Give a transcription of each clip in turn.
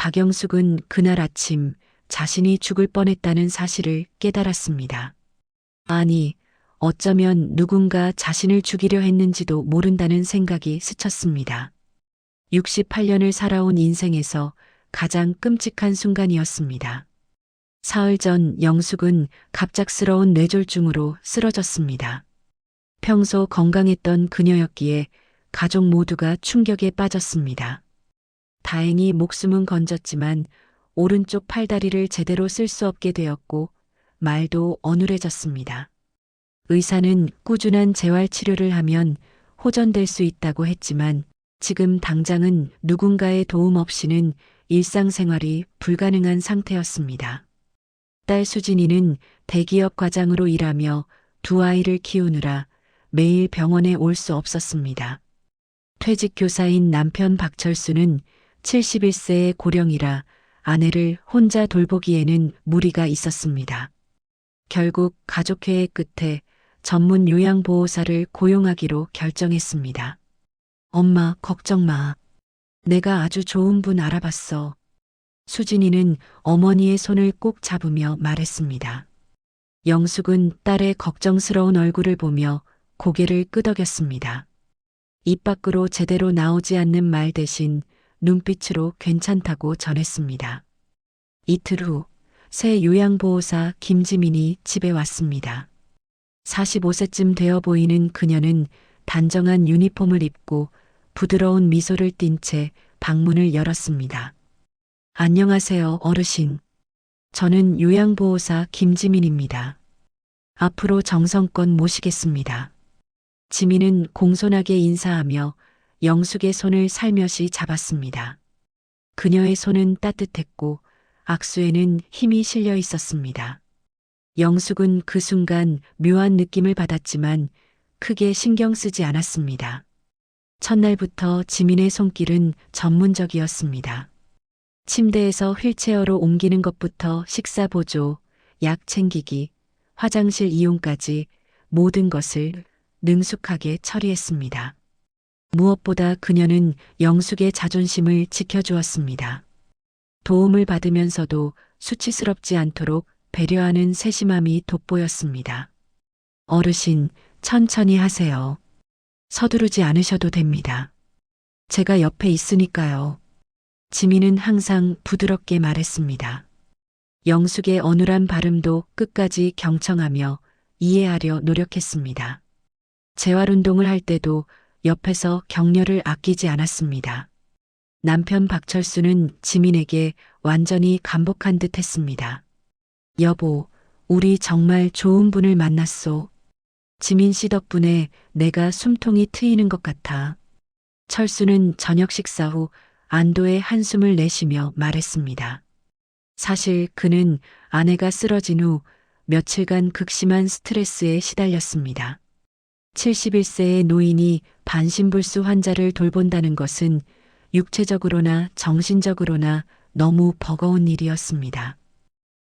박영숙은 그날 아침 자신이 죽을 뻔했다는 사실을 깨달았습니다. 아니, 어쩌면 누군가 자신을 죽이려 했는지도 모른다는 생각이 스쳤습니다. 68년을 살아온 인생에서 가장 끔찍한 순간이었습니다. 사흘 전 영숙은 갑작스러운 뇌졸중으로 쓰러졌습니다. 평소 건강했던 그녀였기에 가족 모두가 충격에 빠졌습니다. 다행히 목숨은 건졌지만 오른쪽 팔다리를 제대로 쓸 수 없게 되었고 말도 어눌해졌습니다. 의사는 꾸준한 재활 치료를 하면 호전될 수 있다고 했지만 지금 당장은 누군가의 도움 없이는 일상생활이 불가능한 상태였습니다. 딸 수진이는 대기업 과장으로 일하며 두 아이를 키우느라 매일 병원에 올 수 없었습니다. 퇴직 교사인 남편 박철수는 71세의 고령이라 아내를 혼자 돌보기에는 무리가 있었습니다. 결국 가족회의 끝에 전문 요양보호사를 고용하기로 결정했습니다. 엄마, 걱정 마. 내가 아주 좋은 분 알아봤어. 수진이는 어머니의 손을 꼭 잡으며 말했습니다. 영숙은 딸의 걱정스러운 얼굴을 보며 고개를 끄덕였습니다. 입 밖으로 제대로 나오지 않는 말 대신 눈빛으로 괜찮다고 전했습니다. 이틀 후 새 요양보호사 김지민이 집에 왔습니다. 45세쯤 되어 보이는 그녀는 단정한 유니폼을 입고 부드러운 미소를 띤 채 방문을 열었습니다. 안녕하세요, 어르신. 저는 요양보호사 김지민입니다. 앞으로 정성껏 모시겠습니다. 지민은 공손하게 인사하며 영숙의 손을 살며시 잡았습니다. 그녀의 손은 따뜻했고 악수에는 힘이 실려 있었습니다. 영숙은 그 순간 묘한 느낌을 받았지만 크게 신경 쓰지 않았습니다. 첫날부터 지민의 손길은 전문적이었습니다. 침대에서 휠체어로 옮기는 것부터 식사 보조, 약 챙기기, 화장실 이용까지 모든 것을 능숙하게 처리했습니다. 무엇보다 그녀는 영숙의 자존심을 지켜주었습니다. 도움을 받으면서도 수치스럽지 않도록 배려하는 세심함이 돋보였습니다. 어르신, 천천히 하세요. 서두르지 않으셔도 됩니다. 제가 옆에 있으니까요. 지민은 항상 부드럽게 말했습니다. 영숙의 어눌한 발음도 끝까지 경청하며 이해하려 노력했습니다. 재활운동을 할 때도 옆에서 격려를 아끼지 않았습니다. 남편 박철수는 지민에게 완전히 감복한 듯 했습니다. 여보, 우리 정말 좋은 분을 만났소. 지민 씨 덕분에 내가 숨통이 트이는 것 같아. 철수는 저녁 식사 후 안도의 한숨을 내쉬며 말했습니다. 사실 그는 아내가 쓰러진 후 며칠간 극심한 스트레스에 시달렸습니다. 71세의 노인이 반신불수 환자를 돌본다는 것은 육체적으로나 정신적으로나 너무 버거운 일이었습니다.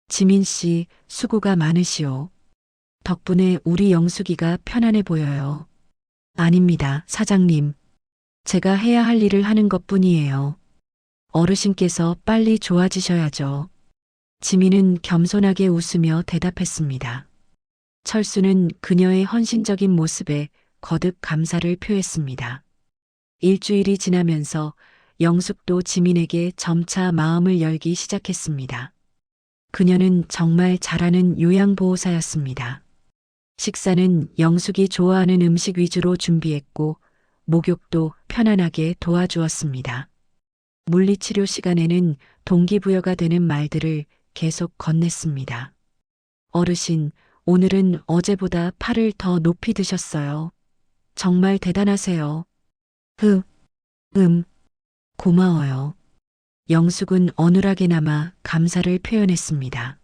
지민 씨, 수고가 많으시오. 덕분에 우리 영숙이가 편안해 보여요. 아닙니다, 사장님. 제가 해야 할 일을 하는 것뿐이에요. 어르신께서 빨리 좋아지셔야죠. 지민은 겸손하게 웃으며 대답했습니다. 철수는 그녀의 헌신적인 모습에 거듭 감사를 표했습니다. 일주일이 지나면서 영숙도 지민에게 점차 마음을 열기 시작했습니다. 그녀는 정말 잘하는 요양보호사였습니다. 식사는 영숙이 좋아하는 음식 위주로 준비했고 목욕도 편안하게 도와주었습니다. 물리치료 시간에는 동기부여가 되는 말들을 계속 건넸습니다. 어르신, 오늘은 어제보다 팔을 더 높이 드셨어요. 정말 대단하세요. 고마워요. 영숙은 어눌하게나마 감사를 표현했습니다.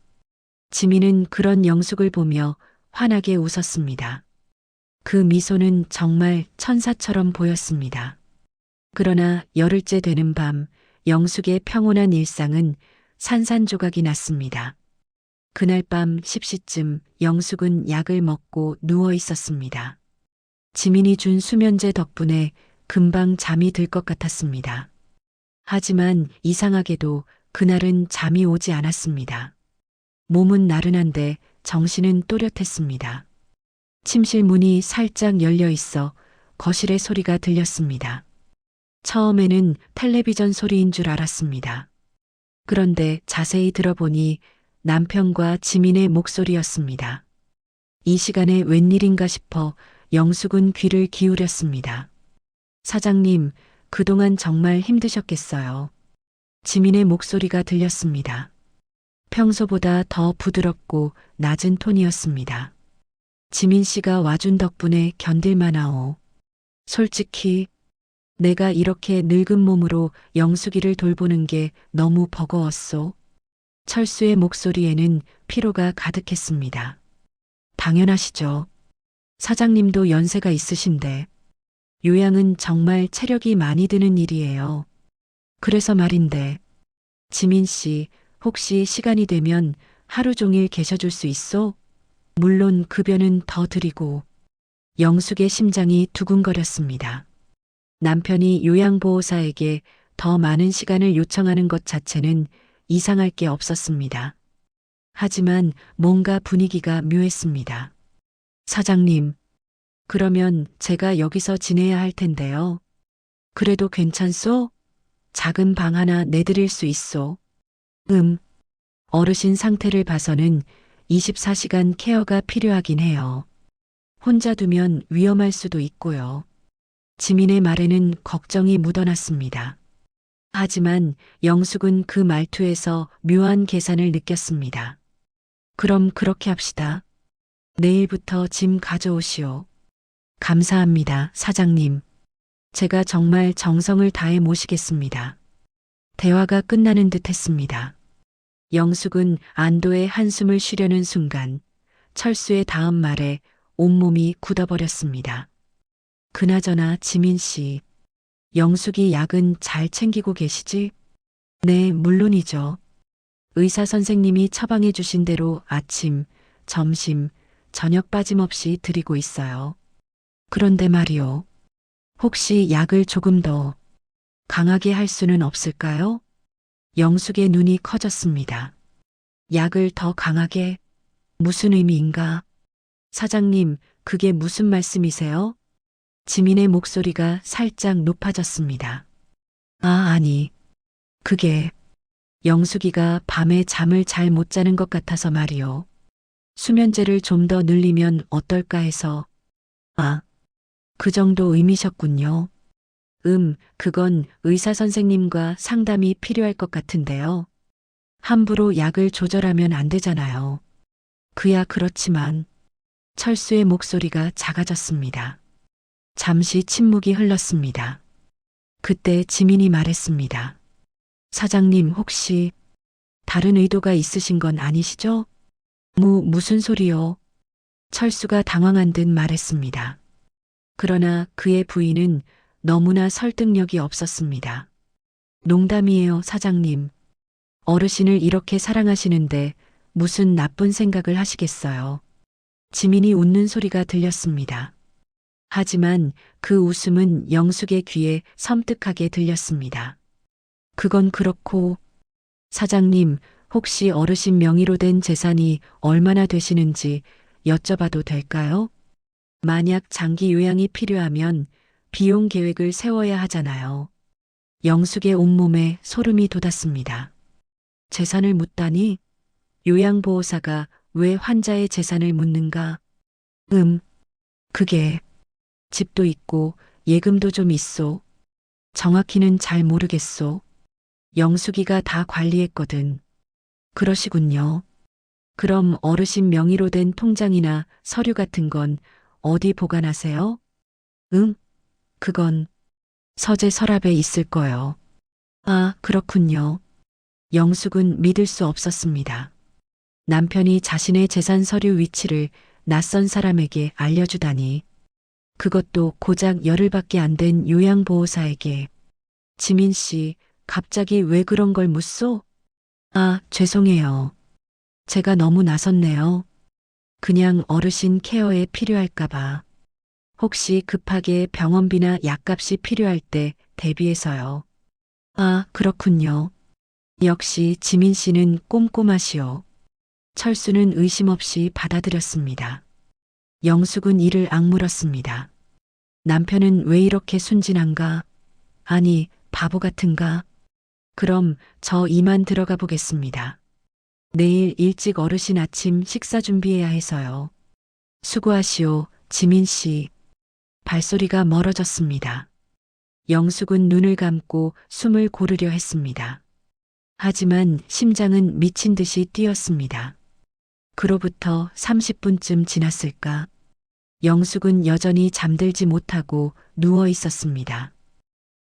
지민은 그런 영숙을 보며 환하게 웃었습니다. 그 미소는 정말 천사처럼 보였습니다. 그러나 열흘째 되는 밤, 영숙의 평온한 일상은 산산조각이 났습니다. 그날 밤 10시쯤 영숙은 약을 먹고 누워 있었습니다. 지민이 준 수면제 덕분에 금방 잠이 들 것 같았습니다. 하지만 이상하게도 그날은 잠이 오지 않았습니다. 몸은 나른한데 정신은 또렷했습니다. 침실 문이 살짝 열려 있어 거실의 소리가 들렸습니다. 처음에는 텔레비전 소리인 줄 알았습니다. 그런데 자세히 들어보니 남편과 지민의 목소리였습니다. 이 시간에 웬일인가 싶어 영숙은 귀를 기울였습니다. 사장님, 그동안 정말 힘드셨겠어요. 지민의 목소리가 들렸습니다. 평소보다 더 부드럽고 낮은 톤이었습니다. 지민 씨가 와준 덕분에 견딜만하오. 솔직히 내가 이렇게 늙은 몸으로 영숙이를 돌보는 게 너무 버거웠소. 철수의 목소리에는 피로가 가득했습니다. 당연하시죠. 사장님도 연세가 있으신데 요양은 정말 체력이 많이 드는 일이에요. 그래서 말인데 지민 씨 혹시 시간이 되면 하루 종일 계셔줄 수 있어? 물론 급여는 더 드리고. 영숙의 심장이 두근거렸습니다. 남편이 요양보호사에게 더 많은 시간을 요청하는 것 자체는 이상할 게 없었습니다. 하지만 뭔가 분위기가 묘했습니다. 사장님, 그러면 제가 여기서 지내야 할 텐데요. 그래도 괜찮소? 작은 방 하나 내드릴 수 있소. 어르신 상태를 봐서는 24시간 케어가 필요하긴 해요. 혼자 두면 위험할 수도 있고요. 지민의 말에는 걱정이 묻어났습니다. 하지만 영숙은 그 말투에서 묘한 계산을 느꼈습니다. 그럼 그렇게 합시다. 내일부터 짐 가져오시오. 감사합니다, 사장님. 제가 정말 정성을 다해 모시겠습니다. 대화가 끝나는 듯 했습니다. 영숙은 안도의 한숨을 쉬려는 순간 철수의 다음 말에 온몸이 굳어버렸습니다. 그나저나 지민 씨, 영숙이 약은 잘 챙기고 계시지? 네, 물론이죠. 의사 선생님이 처방해 주신 대로 아침, 점심, 저녁 빠짐없이 드리고 있어요. 그런데 말이요. 혹시 약을 조금 더 강하게 할 수는 없을까요? 영숙의 눈이 커졌습니다. 약을 더 강하게? 무슨 의미인가? 사장님, 그게 무슨 말씀이세요? 지민의 목소리가 살짝 높아졌습니다. 아니. 그게 영숙이가 밤에 잠을 잘 못 자는 것 같아서 말이요. 수면제를 좀 더 늘리면 어떨까 해서. 그 정도 의미셨군요. 그건 의사 선생님과 상담이 필요할 것 같은데요. 함부로 약을 조절하면 안 되잖아요. 그야 그렇지만 철수의 목소리가 작아졌습니다. 잠시 침묵이 흘렀습니다. 그때 지민이 말했습니다. 사장님 혹시 다른 의도가 있으신 건 아니시죠? 무슨 소리요? 철수가 당황한 듯 말했습니다. 그러나 그의 부인은 너무나 설득력이 없었습니다. 농담이에요, 사장님. 어르신을 이렇게 사랑하시는데 무슨 나쁜 생각을 하시겠어요. 지민이 웃는 소리가 들렸습니다. 하지만 그 웃음은 영숙의 귀에 섬뜩하게 들렸습니다. 그건 그렇고, 사장님, 혹시 어르신 명의로 된 재산이 얼마나 되시는지 여쭤봐도 될까요? 만약 장기 요양이 필요하면 비용 계획을 세워야 하잖아요. 영숙의 온몸에 소름이 돋았습니다. 재산을 묻다니? 요양보호사가 왜 환자의 재산을 묻는가? 그게 집도 있고 예금도 좀 있소. 정확히는 잘 모르겠소. 영숙이가 다 관리했거든. 그러시군요. 그럼 어르신 명의로 된 통장이나 서류 같은 건 어디 보관하세요? 그건 서재 서랍에 있을 거요. 그렇군요. 영숙은 믿을 수 없었습니다. 남편이 자신의 재산 서류 위치를 낯선 사람에게 알려주다니. 그것도 고작 열흘밖에 안 된 요양보호사에게. 지민 씨, 갑자기 왜 그런 걸 묻소? 죄송해요. 제가 너무 나섰네요. 그냥 어르신 케어에 필요할까봐. 혹시 급하게 병원비나 약값이 필요할 때 대비해서요. 그렇군요. 역시 지민 씨는 꼼꼼하시오. 철수는 의심 없이 받아들였습니다. 영숙은 이를 악물었습니다. 남편은 왜 이렇게 순진한가? 아니, 바보 같은가? 그럼 저 이만 들어가 보겠습니다. 내일 일찍 어르신 아침 식사 준비해야 해서요. 수고하시오, 지민 씨. 발소리가 멀어졌습니다. 영숙은 눈을 감고 숨을 고르려 했습니다. 하지만 심장은 미친 듯이 뛰었습니다. 그로부터 30분쯤 지났을까? 영숙은 여전히 잠들지 못하고 누워 있었습니다.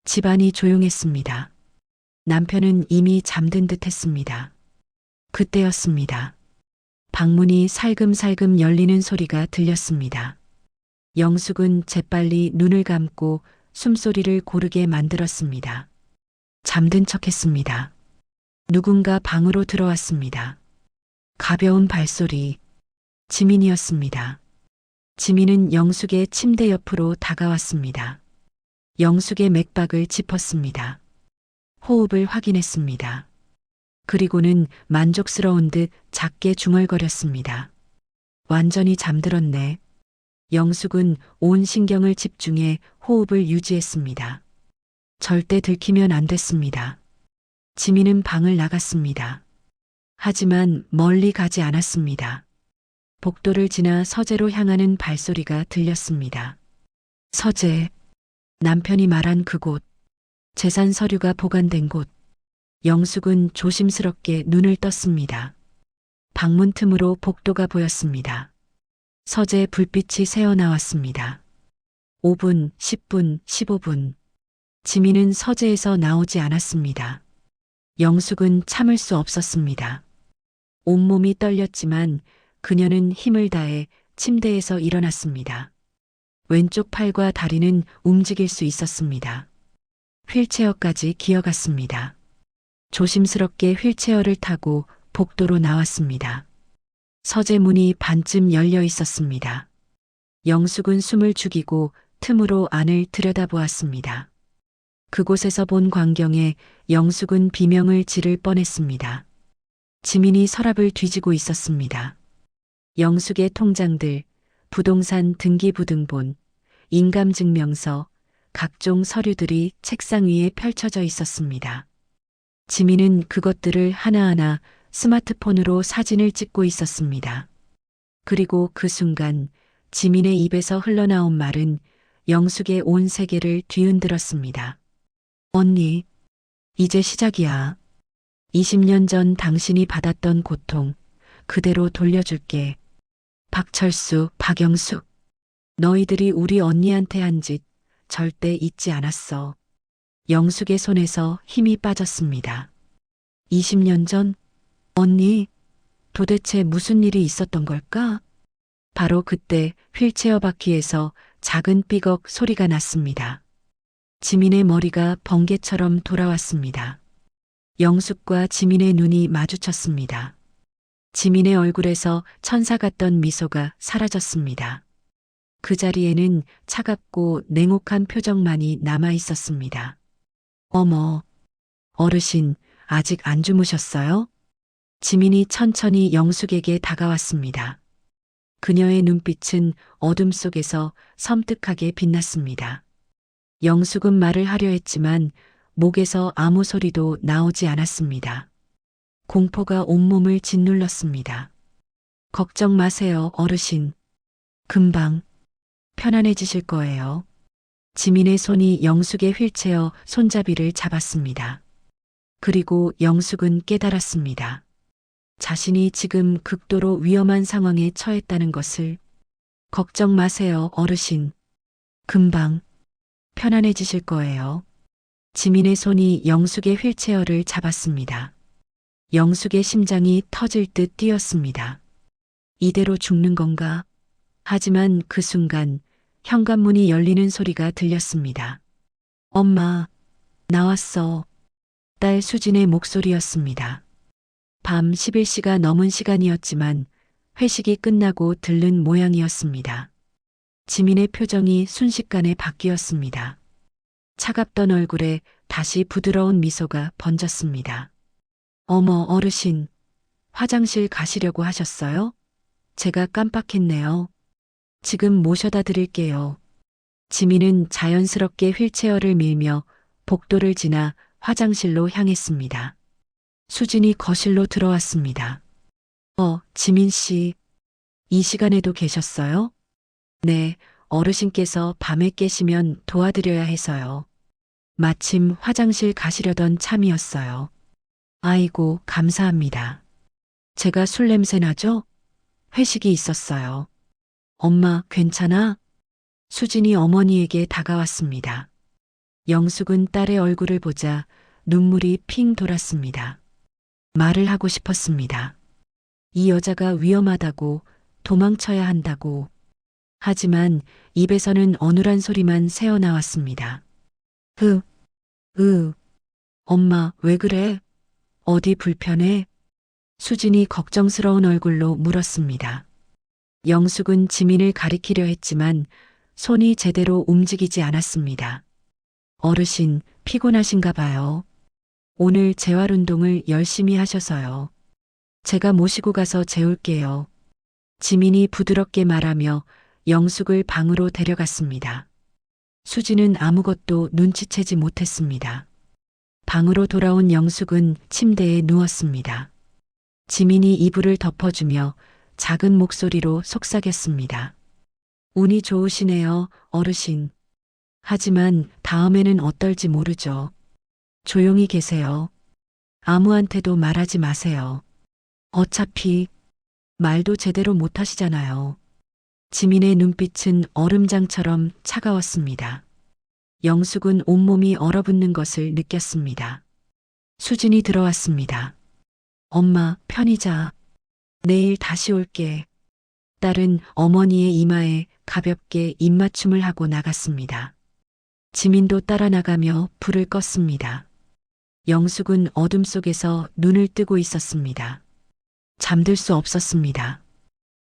집안이 조용했습니다. 남편은 이미 잠든 듯 했습니다. 그때였습니다. 방문이 살금살금 열리는 소리가 들렸습니다. 영숙은 재빨리 눈을 감고 숨소리를 고르게 만들었습니다. 잠든 척했습니다. 누군가 방으로 들어왔습니다. 가벼운 발소리. 지민이었습니다. 지민은 영숙의 침대 옆으로 다가왔습니다. 영숙의 맥박을 짚었습니다. 호흡을 확인했습니다. 그리고는 만족스러운 듯 작게 중얼거렸습니다. 완전히 잠들었네. 영숙은 온 신경을 집중해 호흡을 유지했습니다. 절대 들키면 안 됐습니다. 지민은 방을 나갔습니다. 하지만 멀리 가지 않았습니다. 복도를 지나 서재로 향하는 발소리가 들렸습니다. 서재, 남편이 말한 그곳, 재산 서류가 보관된 곳. 영숙은 조심스럽게 눈을 떴습니다. 방문 틈으로 복도가 보였습니다. 서재 불빛이 새어나왔습니다. 5분, 10분, 15분. 지민은 서재에서 나오지 않았습니다. 영숙은 참을 수 없었습니다. 온몸이 떨렸지만 그녀는 힘을 다해 침대에서 일어났습니다. 왼쪽 팔과 다리는 움직일 수 있었습니다. 휠체어까지 기어갔습니다. 조심스럽게 휠체어를 타고 복도로 나왔습니다. 서재 문이 반쯤 열려 있었습니다. 영숙은 숨을 죽이고 틈으로 안을 들여다보았습니다. 그곳에서 본 광경에 영숙은 비명을 지를 뻔했습니다. 지민이 서랍을 뒤지고 있었습니다. 영숙의 통장들, 부동산 등기부등본, 인감증명서, 각종 서류들이 책상 위에 펼쳐져 있었습니다. 지민은 그것들을 하나하나 스마트폰으로 사진을 찍고 있었습니다. 그리고 그 순간 지민의 입에서 흘러나온 말은 영숙의 온 세계를 뒤흔들었습니다. 언니, 이제 시작이야. 20년 전 당신이 받았던 고통 그대로 돌려줄게. 박철수, 박영숙, 너희들이 우리 언니한테 한 짓 절대 잊지 않았어. 영숙의 손에서 힘이 빠졌습니다. 20년 전? 언니, 도대체 무슨 일이 있었던 걸까? 바로 그때 휠체어 바퀴에서 작은 삐걱 소리가 났습니다. 지민의 머리가 번개처럼 돌아왔습니다. 영숙과 지민의 눈이 마주쳤습니다. 지민의 얼굴에서 천사 같던 미소가 사라졌습니다. 그 자리에는 차갑고 냉혹한 표정만이 남아 있었습니다. 어머, 어르신, 아직 안 주무셨어요? 지민이 천천히 영숙에게 다가왔습니다. 그녀의 눈빛은 어둠 속에서 섬뜩하게 빛났습니다. 영숙은 말을 하려 했지만 목에서 아무 소리도 나오지 않았습니다. 공포가 온몸을 짓눌렀습니다. 걱정 마세요, 어르신. 금방 편안해지실 거예요. 지민의 손이 영숙의 휠체어 손잡이를 잡았습니다. 그리고 영숙은 깨달았습니다. 자신이 지금 극도로 위험한 상황에 처했다는 것을. 걱정 마세요, 어르신. 금방 편안해지실 거예요. 지민의 손이 영숙의 휠체어를 잡았습니다. 영숙의 심장이 터질 듯 뛰었습니다. 이대로 죽는 건가? 하지만 그 순간 현관문이 열리는 소리가 들렸습니다. 엄마, 나왔어. 딸 수진의 목소리였습니다. 밤 11시가 넘은 시간이었지만 회식이 끝나고 들른 모양이었습니다. 지민의 표정이 순식간에 바뀌었습니다. 차갑던 얼굴에 다시 부드러운 미소가 번졌습니다. 어머, 어르신, 화장실 가시려고 하셨어요? 제가 깜빡했네요. 지금 모셔다 드릴게요. 지민은 자연스럽게 휠체어를 밀며 복도를 지나 화장실로 향했습니다. 수진이 거실로 들어왔습니다. 지민 씨, 이 시간에도 계셨어요? 네, 어르신께서 밤에 깨시면 도와드려야 해서요. 마침 화장실 가시려던 참이었어요. 아이고, 감사합니다. 제가 술 냄새 나죠? 회식이 있었어요. 엄마, 괜찮아? 수진이 어머니에게 다가왔습니다. 영숙은 딸의 얼굴을 보자 눈물이 핑 돌았습니다. 말을 하고 싶었습니다. 이 여자가 위험하다고, 도망쳐야 한다고. 하지만 입에서는 어눌한 소리만 새어나왔습니다. 으, 엄마, 왜 그래? 어디 불편해? 수진이 걱정스러운 얼굴로 물었습니다. 영숙은 지민을 가리키려 했지만 손이 제대로 움직이지 않았습니다. 어르신, 피곤하신가 봐요. 오늘 재활 운동을 열심히 하셔서요. 제가 모시고 가서 재울게요. 지민이 부드럽게 말하며 영숙을 방으로 데려갔습니다. 수지는 아무것도 눈치채지 못했습니다. 방으로 돌아온 영숙은 침대에 누웠습니다. 지민이 이불을 덮어주며 작은 목소리로 속삭였습니다. 운이 좋으시네요, 어르신. 하지만 다음에는 어떨지 모르죠. 조용히 계세요. 아무한테도 말하지 마세요. 어차피 말도 제대로 못하시잖아요. 지민의 눈빛은 얼음장처럼 차가웠습니다. 영숙은 온몸이 얼어붙는 것을 느꼈습니다. 수진이 들어왔습니다. 엄마, 편히 자. 내일 다시 올게. 딸은 어머니의 이마에 가볍게 입맞춤을 하고 나갔습니다. 지민도 따라 나가며 불을 껐습니다. 영숙은 어둠 속에서 눈을 뜨고 있었습니다. 잠들 수 없었습니다.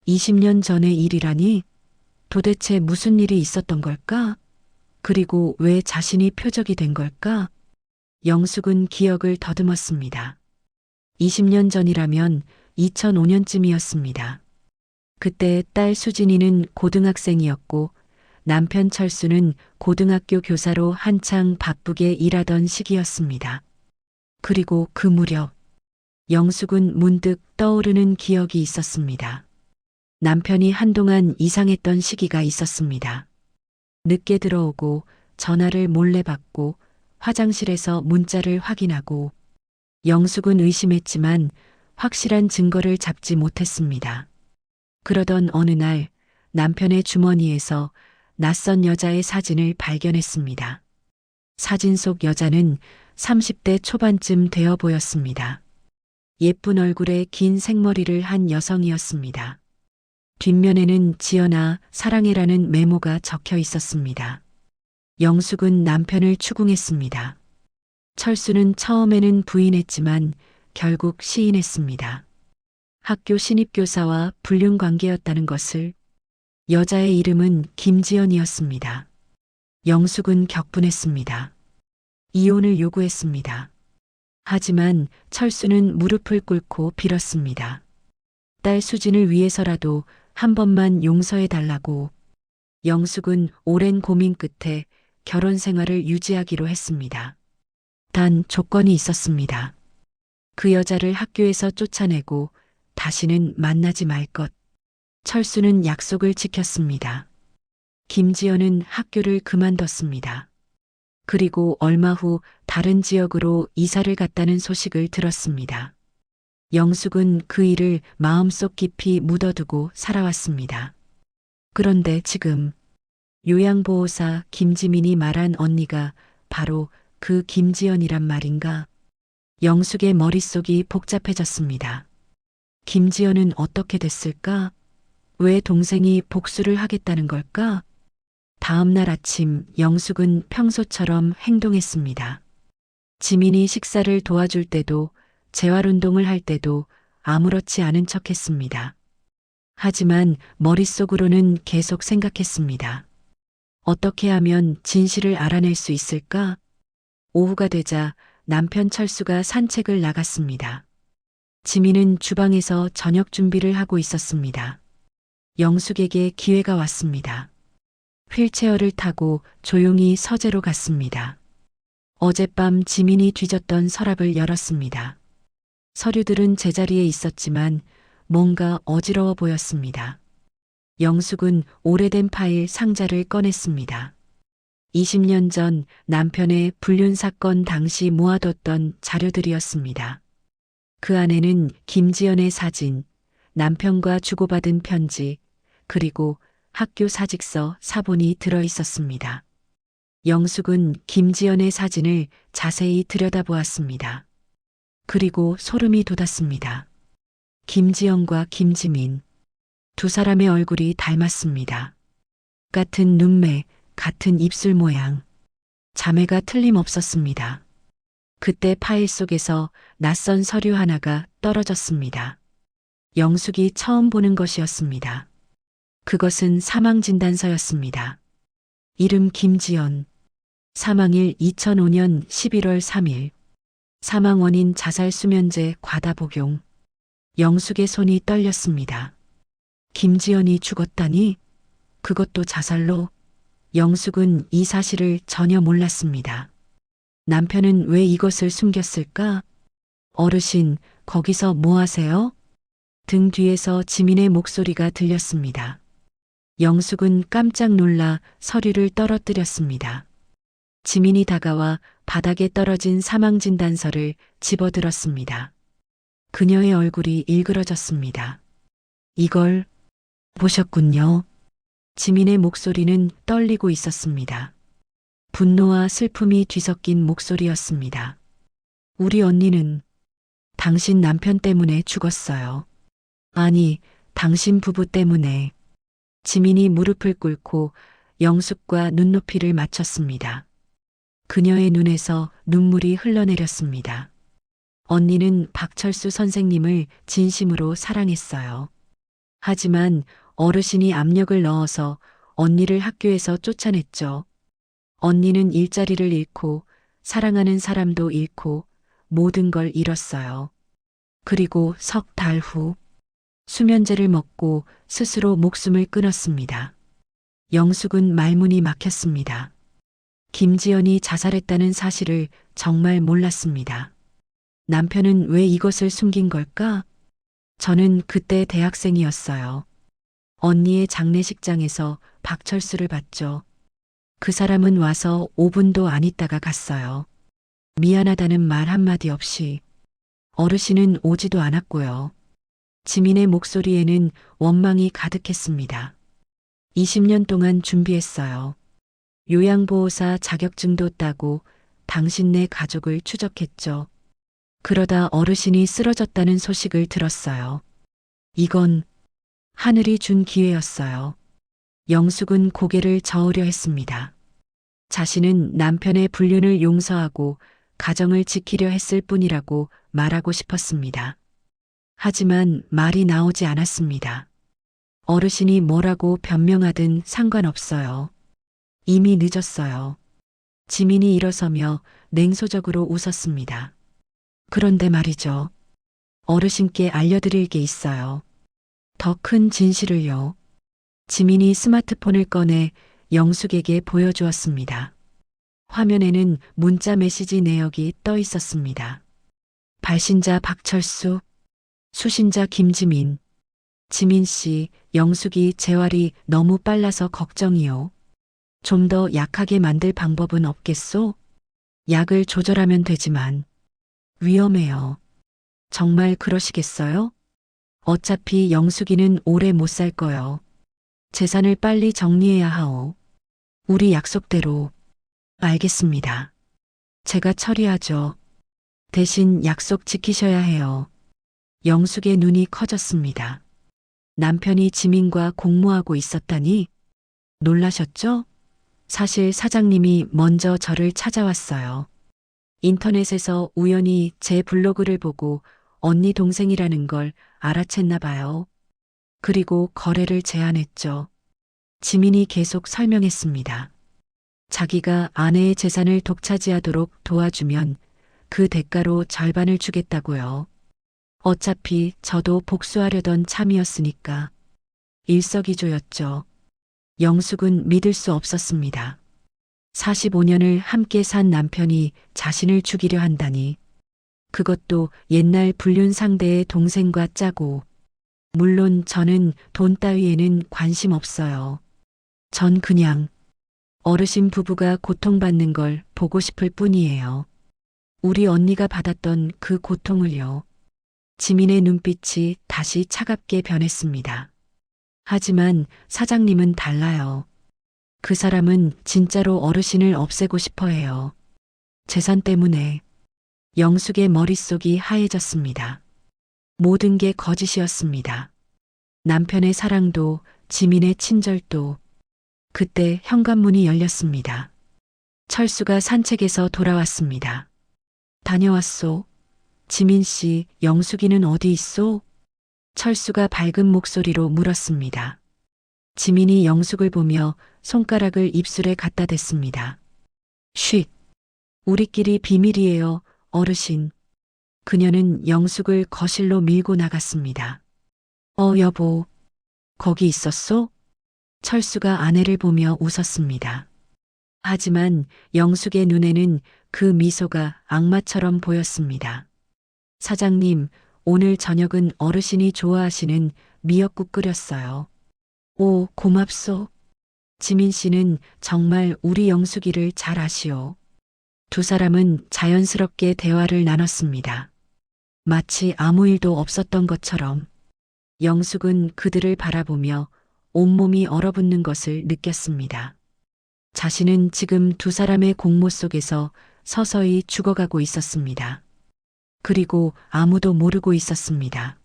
20년 전의 일이라니? 도대체 무슨 일이 있었던 걸까? 그리고 왜 자신이 표적이 된 걸까? 영숙은 기억을 더듬었습니다. 20년 전이라면 2005년쯤이었습니다. 그때 딸 수진이는 고등학생이었고 남편 철수는 고등학교 교사로 한창 바쁘게 일하던 시기였습니다. 그리고 그 무렵 영숙은 문득 떠오르는 기억이 있었습니다. 남편이 한동안 이상했던 시기가 있었습니다. 늦게 들어오고 전화를 몰래 받고 화장실에서 문자를 확인하고 영숙은 의심했지만 확실한 증거를 잡지 못했습니다. 그러던 어느 날 남편의 주머니에서 낯선 여자의 사진을 발견했습니다. 사진 속 여자는 30대 초반쯤 되어 보였습니다. 예쁜 얼굴에 긴 생머리를 한 여성이었습니다. 뒷면에는 지연아, 사랑해라는 메모가 적혀 있었습니다. 영숙은 남편을 추궁했습니다. 철수는 처음에는 부인했지만 결국 시인했습니다. 학교 신입교사와 불륜 관계였다는 것을. 여자의 이름은 김지연이었습니다. 영숙은 격분했습니다. 이혼을 요구했습니다. 하지만 철수는 무릎을 꿇고 빌었습니다. 딸 수진을 위해서라도 한 번만 용서해 달라고. 영숙은 오랜 고민 끝에 결혼 생활을 유지하기로 했습니다. 단 조건이 있었습니다. 그 여자를 학교에서 쫓아내고 다시는 만나지 말 것. 철수는 약속을 지켰습니다. 김지연은 학교를 그만뒀습니다. 그리고 얼마 후 다른 지역으로 이사를 갔다는 소식을 들었습니다. 영숙은 그 일을 마음속 깊이 묻어두고 살아왔습니다. 그런데 지금 요양보호사 김지민이 말한 언니가 바로 그 김지연이란 말인가? 영숙의 머릿속이 복잡해졌습니다. 김지연은 어떻게 됐을까? 왜 동생이 복수를 하겠다는 걸까? 다음 날 아침 영숙은 평소처럼 행동했습니다. 지민이 식사를 도와줄 때도 재활운동을 할 때도 아무렇지 않은 척했습니다. 하지만 머릿속으로는 계속 생각했습니다. 어떻게 하면 진실을 알아낼 수 있을까? 오후가 되자 남편 철수가 산책을 나갔습니다. 지민은 주방에서 저녁 준비를 하고 있었습니다. 영숙에게 기회가 왔습니다. 휠체어를 타고 조용히 서재로 갔습니다. 어젯밤 지민이 뒤졌던 서랍을 열었습니다. 서류들은 제자리에 있었지만 뭔가 어지러워 보였습니다. 영숙은 오래된 파일 상자를 꺼냈습니다. 20년 전 남편의 불륜 사건 당시 모아뒀던 자료들이었습니다. 그 안에는 김지연의 사진, 남편과 주고받은 편지, 그리고 학교 사직서 사본이 들어 있었습니다. 영숙은 김지연의 사진을 자세히 들여다보았습니다. 그리고 소름이 돋았습니다. 김지연과 김지민. 두 사람의 얼굴이 닮았습니다. 같은 눈매, 같은 입술 모양. 자매가 틀림없었습니다. 그때 파일 속에서 낯선 서류 하나가 떨어졌습니다. 영숙이 처음 보는 것이었습니다. 그것은 사망진단서였습니다. 이름 김지연. 사망일 2005년 11월 3일. 사망 원인 자살 수면제 과다 복용. 영숙의 손이 떨렸습니다. 김지연이 죽었다니? 그것도 자살로? 영숙은 이 사실을 전혀 몰랐습니다. 남편은 왜 이것을 숨겼을까? 어르신, 거기서 뭐 하세요? 등 뒤에서 지민의 목소리가 들렸습니다. 영숙은 깜짝 놀라 서류를 떨어뜨렸습니다. 지민이 다가와 바닥에 떨어진 사망진단서를 집어들었습니다. 그녀의 얼굴이 일그러졌습니다. 이걸 보셨군요. 지민의 목소리는 떨리고 있었습니다. 분노와 슬픔이 뒤섞인 목소리였습니다. 우리 언니는 당신 남편 때문에 죽었어요. 아니, 당신 부부 때문에. 지민이 무릎을 꿇고 영숙과 눈높이를 맞췄습니다. 그녀의 눈에서 눈물이 흘러내렸습니다. 언니는 박철수 선생님을 진심으로 사랑했어요. 하지만 어르신이 압력을 넣어서 언니를 학교에서 쫓아냈죠. 언니는 일자리를 잃고 사랑하는 사람도 잃고 모든 걸 잃었어요. 그리고 석 달 후 수면제를 먹고 스스로 목숨을 끊었습니다. 영숙은 말문이 막혔습니다. 김지연이 자살했다는 사실을 정말 몰랐습니다. 남편은 왜 이것을 숨긴 걸까? 저는 그때 대학생이었어요. 언니의 장례식장에서 박철수를 봤죠. 그 사람은 와서 5분도 안 있다가 갔어요. 미안하다는 말 한마디 없이. 어르신은 오지도 않았고요. 지민의 목소리에는 원망이 가득했습니다. 20년 동안 준비했어요. 요양보호사 자격증도 따고 당신네 가족을 추적했죠. 그러다 어르신이 쓰러졌다는 소식을 들었어요. 이건 하늘이 준 기회였어요. 영숙은 고개를 저으려 했습니다. 자신은 남편의 불륜을 용서하고 가정을 지키려 했을 뿐이라고 말하고 싶었습니다. 하지만 말이 나오지 않았습니다. 어르신이 뭐라고 변명하든 상관없어요. 이미 늦었어요. 지민이 일어서며 냉소적으로 웃었습니다. 그런데 말이죠. 어르신께 알려드릴 게 있어요. 더 큰 진실을요. 지민이 스마트폰을 꺼내 영숙에게 보여주었습니다. 화면에는 문자 메시지 내역이 떠 있었습니다. 발신자 박철수, 수신자 김지민. 지민 씨, 영숙이 재활이 너무 빨라서 걱정이요. 좀 더 약하게 만들 방법은 없겠소? 약을 조절하면 되지만 위험해요. 정말 그러시겠어요? 어차피 영숙이는 오래 못 살 거요. 재산을 빨리 정리해야 하오. 우리 약속대로. 알겠습니다. 제가 처리하죠. 대신 약속 지키셔야 해요. 영숙의 눈이 커졌습니다. 남편이 지민과 공모하고 있었다니? 놀라셨죠? 사실 사장님이 먼저 저를 찾아왔어요. 인터넷에서 우연히 제 블로그를 보고 언니 동생이라는 걸 알아챘나 봐요. 그리고 거래를 제안했죠. 지민이 계속 설명했습니다. 자기가 아내의 재산을 독차지하도록 도와주면 그 대가로 절반을 주겠다고요. 어차피 저도 복수하려던 참이었으니까. 일석이조였죠. 영숙은 믿을 수 없었습니다. 45년을 함께 산 남편이 자신을 죽이려 한다니. 그것도 옛날 불륜 상대의 동생과 짜고. 물론 저는 돈 따위에는 관심 없어요. 전 그냥 어르신 부부가 고통받는 걸 보고 싶을 뿐이에요. 우리 언니가 받았던 그 고통을요. 지민의 눈빛이 다시 차갑게 변했습니다. 하지만 사장님은 달라요. 그 사람은 진짜로 어르신을 없애고 싶어 해요. 재산 때문에. 영숙의 머릿속이 하얘졌습니다. 모든 게 거짓이었습니다. 남편의 사랑도, 지민의 친절도. 그때 현관문이 열렸습니다. 철수가 산책에서 돌아왔습니다. 다녀왔소? 지민 씨, 영숙이는 어디 있소? 철수가 밝은 목소리로 물었습니다. 지민이 영숙을 보며 손가락을 입술에 갖다 댔습니다. 쉿! 우리끼리 비밀이에요, 어르신. 그녀는 영숙을 거실로 밀고 나갔습니다. 여보. 거기 있었소? 철수가 아내를 보며 웃었습니다. 하지만 영숙의 눈에는 그 미소가 악마처럼 보였습니다. 사장님, 오늘 저녁은 어르신이 좋아하시는 미역국 끓였어요. 오, 고맙소. 지민 씨는 정말 우리 영숙이를 잘 아시오. 두 사람은 자연스럽게 대화를 나눴습니다. 마치 아무 일도 없었던 것처럼. 영숙은 그들을 바라보며 온몸이 얼어붙는 것을 느꼈습니다. 자신은 지금 두 사람의 공모 속에서 서서히 죽어가고 있었습니다. 그리고 아무도 모르고 있었습니다.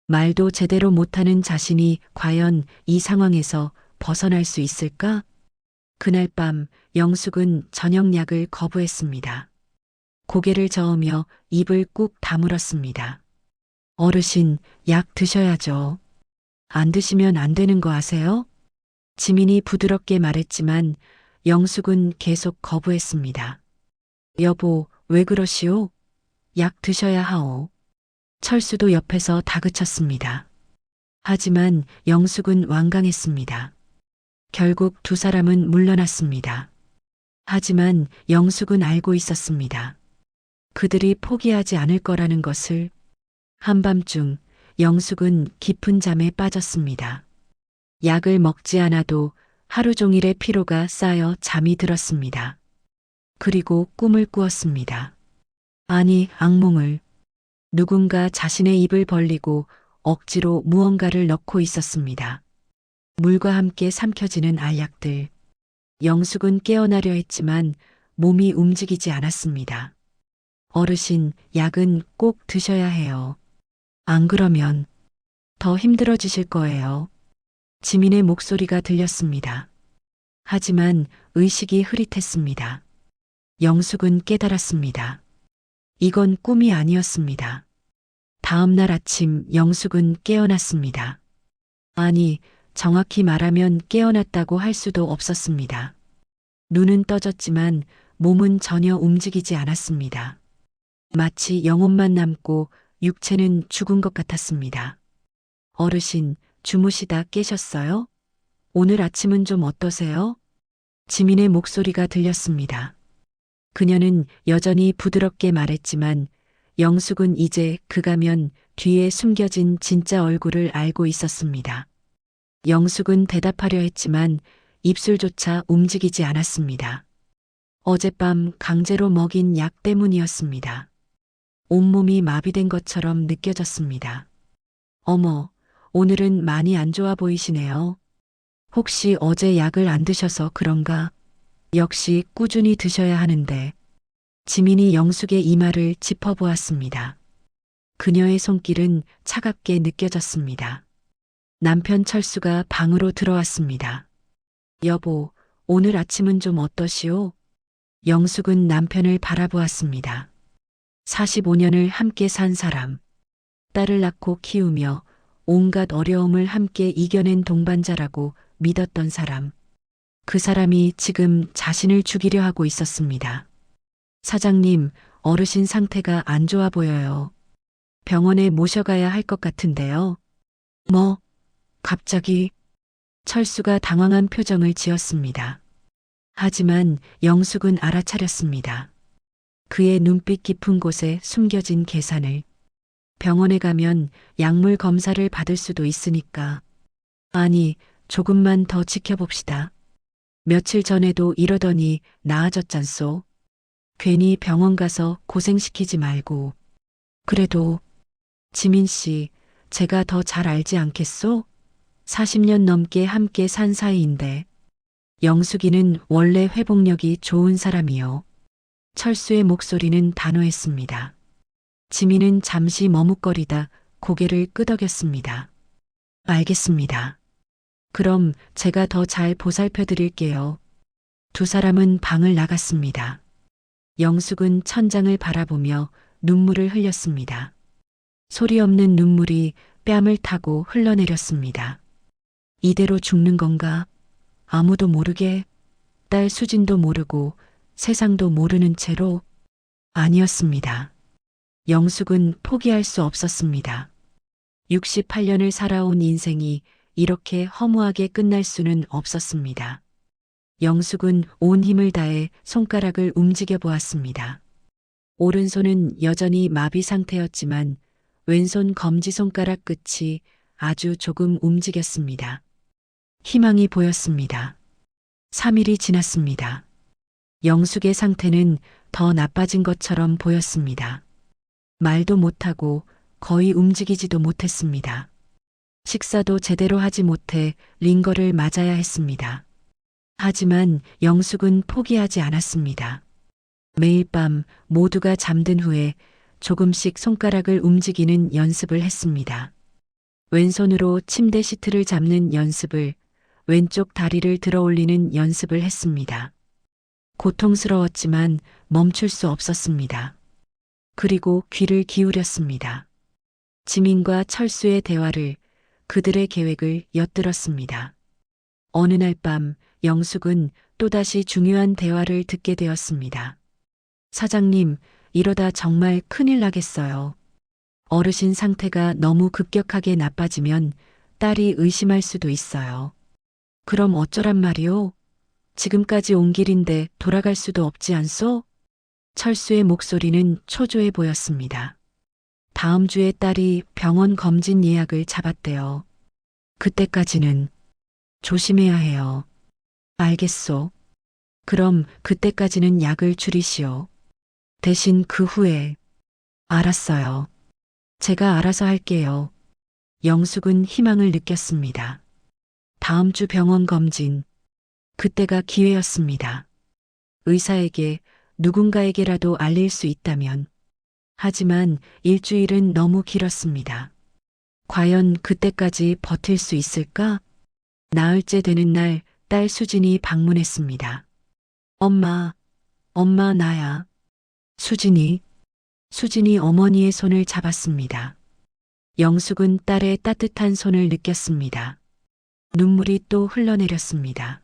말도 제대로 못하는 자신이 과연 이 상황에서 벗어날 수 있을까? 그날 밤 영숙은 저녁약을 거부했습니다. 고개를 저으며 입을 꾹 다물었습니다. 어르신, 약 드셔야죠. 안 드시면 안 되는 거 아세요? 지민이 부드럽게 말했지만 영숙은 계속 거부했습니다. 여보, 왜 그러시오? 약 드셔야 하오. 철수도 옆에서 다그쳤습니다. 하지만 영숙은 완강했습니다. 결국 두 사람은 물러났습니다. 하지만 영숙은 알고 있었습니다. 그들이 포기하지 않을 거라는 것을. 한밤중 영숙은 깊은 잠에 빠졌습니다. 약을 먹지 않아도 하루 종일의 피로가 쌓여 잠이 들었습니다. 그리고 꿈을 꾸었습니다. 아니, 악몽을. 누군가 자신의 입을 벌리고 억지로 무언가를 넣고 있었습니다. 물과 함께 삼켜지는 알약들. 영숙은 깨어나려 했지만 몸이 움직이지 않았습니다. 어르신, 약은 꼭 드셔야 해요. 안 그러면 더 힘들어지실 거예요. 지민의 목소리가 들렸습니다. 하지만 의식이 흐릿했습니다. 영숙은 깨달았습니다. 이건 꿈이 아니었습니다. 다음 날 아침 영숙은 깨어났습니다. 아니, 정확히 말하면 깨어났다고 할 수도 없었습니다. 눈은 떠졌지만 몸은 전혀 움직이지 않았습니다. 마치 영혼만 남고 육체는 죽은 것 같았습니다. 어르신, 주무시다 깨셨어요? 오늘 아침은 좀 어떠세요? 지민의 목소리가 들렸습니다. 그녀는 여전히 부드럽게 말했지만 영숙은 이제 그 가면 뒤에 숨겨진 진짜 얼굴을 알고 있었습니다. 영숙은 대답하려 했지만 입술조차 움직이지 않았습니다. 어젯밤 강제로 먹인 약 때문이었습니다. 온몸이 마비된 것처럼 느껴졌습니다. 어머, 오늘은 많이 안 좋아 보이시네요. 혹시 어제 약을 안 드셔서 그런가? 역시 꾸준히 드셔야 하는데. 지민이 영숙의 이마를 짚어보았습니다. 그녀의 손길은 차갑게 느껴졌습니다. 남편 철수가 방으로 들어왔습니다. 여보, 오늘 아침은 좀 어떠시오? 영숙은 남편을 바라보았습니다. 45년을 함께 산 사람, 딸을 낳고 키우며 온갖 어려움을 함께 이겨낸 동반자라고 믿었던 사람. 그 사람이 지금 자신을 죽이려 하고 있었습니다. 사장님, 어르신 상태가 안 좋아 보여요. 병원에 모셔가야 할 것 같은데요. 뭐, 갑자기 철수가 당황한 표정을 지었습니다. 하지만 영숙은 알아차렸습니다. 그의 눈빛 깊은 곳에 숨겨진 계산을. 병원에 가면 약물 검사를 받을 수도 있으니까. 아니, 조금만 더 지켜봅시다. 며칠 전에도 이러더니 나아졌잖소. 괜히 병원 가서 고생시키지 말고. 그래도 지민 씨, 제가 더 잘 알지 않겠소? 40년 넘게 함께 산 사이인데. 영숙이는 원래 회복력이 좋은 사람이요. 철수의 목소리는 단호했습니다. 지민은 잠시 머뭇거리다 고개를 끄덕였습니다. 알겠습니다. 그럼 제가 더 잘 보살펴 드릴게요. 두 사람은 방을 나갔습니다. 영숙은 천장을 바라보며 눈물을 흘렸습니다. 소리 없는 눈물이 뺨을 타고 흘러내렸습니다. 이대로 죽는 건가? 아무도 모르게, 딸 수진도 모르고 세상도 모르는 채로. 아니었습니다. 영숙은 포기할 수 없었습니다. 68년을 살아온 인생이 이렇게 허무하게 끝날 수는 없었습니다. 영숙은 온 힘을 다해 손가락을 움직여 보았습니다. 오른손은 여전히 마비 상태였지만 왼손 검지손가락 끝이 아주 조금 움직였습니다. 희망이 보였습니다. 3일이 지났습니다. 영숙의 상태는 더 나빠진 것처럼 보였습니다. 말도 못하고 거의 움직이지도 못했습니다. 식사도 제대로 하지 못해 링거를 맞아야 했습니다. 하지만 영숙은 포기하지 않았습니다. 매일 밤 모두가 잠든 후에 조금씩 손가락을 움직이는 연습을 했습니다. 왼손으로 침대 시트를 잡는 연습을, 왼쪽 다리를 들어 올리는 연습을 했습니다. 고통스러웠지만 멈출 수 없었습니다. 그리고 귀를 기울였습니다. 지민과 철수의 대화를, 그들의 계획을 엿들었습니다. 어느 날 밤 영숙은 또다시 중요한 대화를 듣게 되었습니다. 사장님, 이러다 정말 큰일 나겠어요. 어르신 상태가 너무 급격하게 나빠지면 딸이 의심할 수도 있어요. 그럼 어쩌란 말이오? 지금까지 온 길인데 돌아갈 수도 없지 않소? 철수의 목소리는 초조해 보였습니다. 다음 주에 딸이 병원 검진 예약을 잡았대요. 그때까지는 조심해야 해요. 알겠소. 그럼 그때까지는 약을 줄이시오. 대신 그 후에. 알았어요. 제가 알아서 할게요. 영숙은 희망을 느꼈습니다. 다음 주 병원 검진. 그때가 기회였습니다. 의사에게 누군가에게라도 알릴 수 있다면. 하지만 일주일은 너무 길었습니다. 과연 그때까지 버틸 수 있을까? 나흘째 되는 날 딸 수진이 방문했습니다. 엄마, 엄마 나야. 수진이 어머니의 손을 잡았습니다. 영숙은 딸의 따뜻한 손을 느꼈습니다. 눈물이 또 흘러내렸습니다.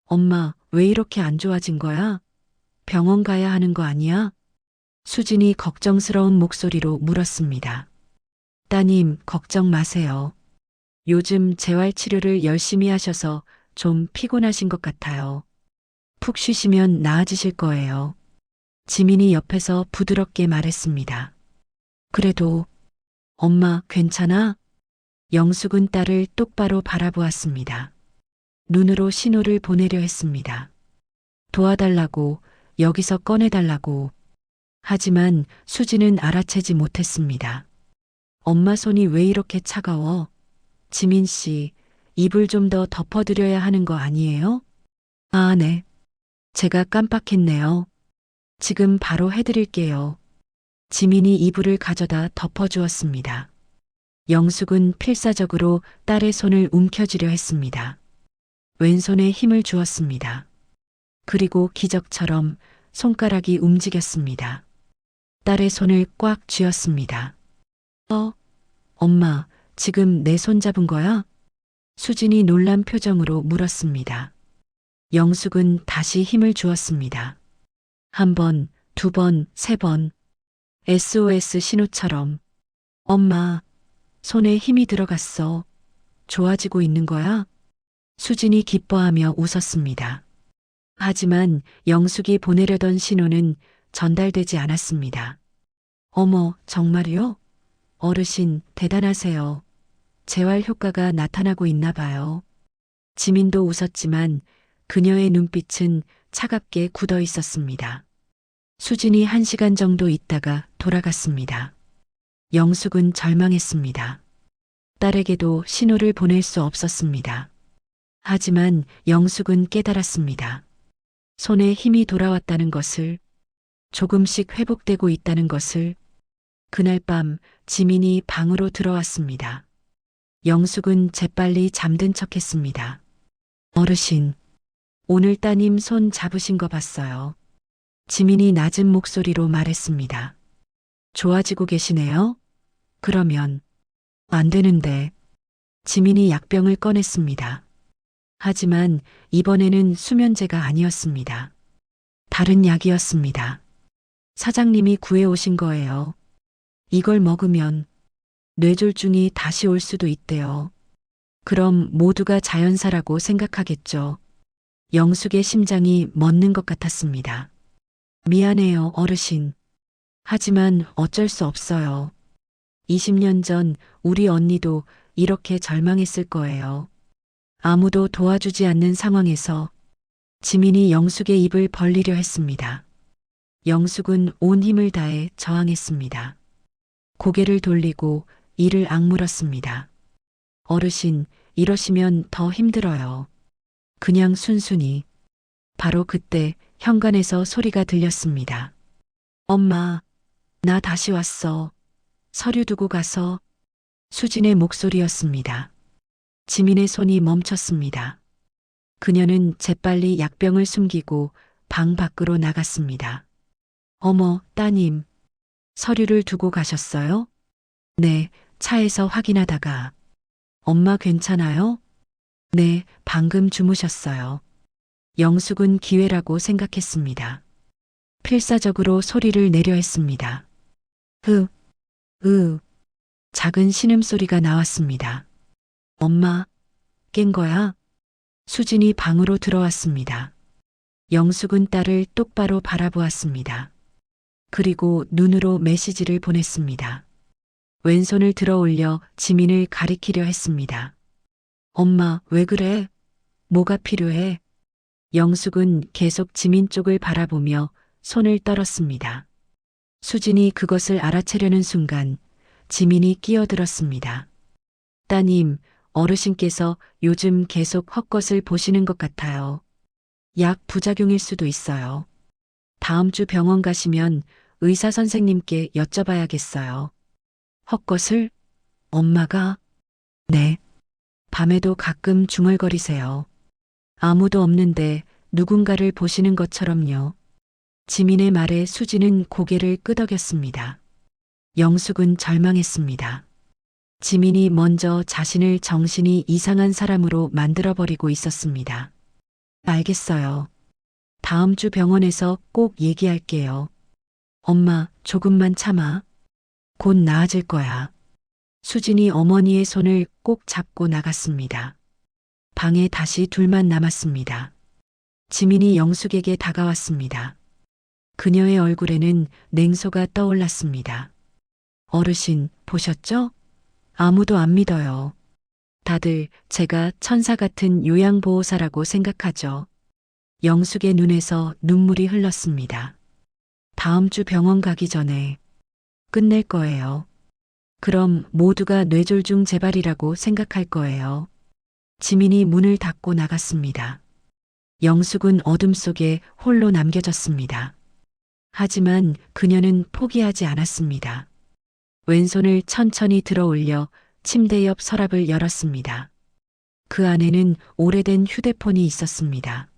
엄마, 왜 이렇게 안 좋아진 거야? 병원 가야 하는 거 아니야? 수진이 걱정스러운 목소리로 물었습니다. 따님, 걱정 마세요. 요즘 재활 치료를 열심히 하셔서 좀 피곤하신 것 같아요. 푹 쉬시면 나아지실 거예요. 지민이 옆에서 부드럽게 말했습니다. 그래도 엄마 괜찮아? 영숙은 딸을 똑바로 바라보았습니다. 눈으로 신호를 보내려 했습니다. 도와달라고, 여기서 꺼내달라고. 하지만 수지는 알아채지 못했습니다. 엄마 손이 왜 이렇게 차가워? 지민 씨, 이불 좀 더 덮어드려야 하는 거 아니에요? 아, 네. 제가 깜빡했네요. 지금 바로 해드릴게요. 지민이 이불을 가져다 덮어주었습니다. 영숙은 필사적으로 딸의 손을 움켜쥐려 했습니다. 왼손에 힘을 주었습니다. 그리고 기적처럼 손가락이 움직였습니다. 딸의 손을 꽉 쥐었습니다. 엄마, 지금 내 손 잡은 거야? 수진이 놀란 표정으로 물었습니다. 영숙은 다시 힘을 주었습니다. 한 번, 두 번, 세 번. SOS 신호처럼. 엄마, 손에 힘이 들어갔어. 좋아지고 있는 거야? 수진이 기뻐하며 웃었습니다. 하지만 영숙이 보내려던 신호는 전달되지 않았습니다. 어머, 정말요? 어르신, 대단하세요. 재활 효과가 나타나고 있나 봐요. 지민도 웃었지만 그녀의 눈빛은 차갑게 굳어 있었습니다. 수진이 1시간 정도 있다가 돌아갔습니다. 영숙은 절망했습니다. 딸에게도 신호를 보낼 수 없었습니다. 하지만 영숙은 깨달았습니다. 손에 힘이 돌아왔다는 것을, 조금씩 회복되고 있다는 것을. 그날 밤 지민이 방으로 들어왔습니다. 영숙은 재빨리 잠든 척했습니다. 어르신, 오늘 따님 손 잡으신 거 봤어요. 지민이 낮은 목소리로 말했습니다. 좋아지고 계시네요? 그러면 안 되는데. 지민이 약병을 꺼냈습니다. 하지만 이번에는 수면제가 아니었습니다. 다른 약이었습니다. 사장님이 구해오신 거예요. 이걸 먹으면 뇌졸중이 다시 올 수도 있대요. 그럼 모두가 자연사라고 생각하겠죠. 영숙의 심장이 멎는 것 같았습니다. 미안해요, 어르신. 하지만 어쩔 수 없어요. 20년 전 우리 언니도 이렇게 절망했을 거예요. 아무도 도와주지 않는 상황에서 지민이 영숙의 입을 벌리려 했습니다. 영숙은 온 힘을 다해 저항했습니다. 고개를 돌리고 이를 악물었습니다. 어르신, 이러시면 더 힘들어요. 그냥 순순히. 바로 그때 현관에서 소리가 들렸습니다. 엄마, 나 다시 왔어. 서류 두고 가서. 수진의 목소리였습니다. 지민의 손이 멈췄습니다. 그녀는 재빨리 약병을 숨기고 방 밖으로 나갔습니다. 어머, 따님. 서류를 두고 가셨어요? 네, 차에서 확인하다가. 엄마 괜찮아요? 네, 방금 주무셨어요. 영숙은 기회라고 생각했습니다. 필사적으로 소리를 내려 했습니다. 작은 신음소리가 나왔습니다. 엄마, 깬 거야? 수진이 방으로 들어왔습니다. 영숙은 딸을 똑바로 바라보았습니다. 그리고 눈으로 메시지를 보냈습니다. 왼손을 들어 올려 지민을 가리키려 했습니다. 엄마, 왜 그래? 뭐가 필요해? 영숙은 계속 지민 쪽을 바라보며 손을 떨었습니다. 수진이 그것을 알아채려는 순간 지민이 끼어들었습니다. 따님, 어르신께서 요즘 계속 헛것을 보시는 것 같아요. 약 부작용일 수도 있어요. 다음 주 병원 가시면 의사 선생님께 여쭤봐야겠어요. 헛것을? 엄마가? 네. 밤에도 가끔 중얼거리세요. 아무도 없는데 누군가를 보시는 것처럼요. 지민의 말에 수지는 고개를 끄덕였습니다. 영숙은 절망했습니다. 지민이 먼저 자신을 정신이 이상한 사람으로 만들어버리고 있었습니다. 알겠어요. 다음 주 병원에서 꼭 얘기할게요. 엄마, 조금만 참아. 곧 나아질 거야. 수진이 어머니의 손을 꼭 잡고 나갔습니다. 방에 다시 둘만 남았습니다. 지민이 영숙에게 다가왔습니다. 그녀의 얼굴에는 냉소가 떠올랐습니다. 어르신, 보셨죠? 아무도 안 믿어요. 다들 제가 천사 같은 요양보호사라고 생각하죠. 영숙의 눈에서 눈물이 흘렀습니다. 다음 주 병원 가기 전에 끝낼 거예요. 그럼 모두가 뇌졸중 재발이라고 생각할 거예요. 지민이 문을 닫고 나갔습니다. 영숙은 어둠 속에 홀로 남겨졌습니다. 하지만 그녀는 포기하지 않았습니다. 왼손을 천천히 들어 올려 침대 옆 서랍을 열었습니다. 그 안에는 오래된 휴대폰이 있었습니다.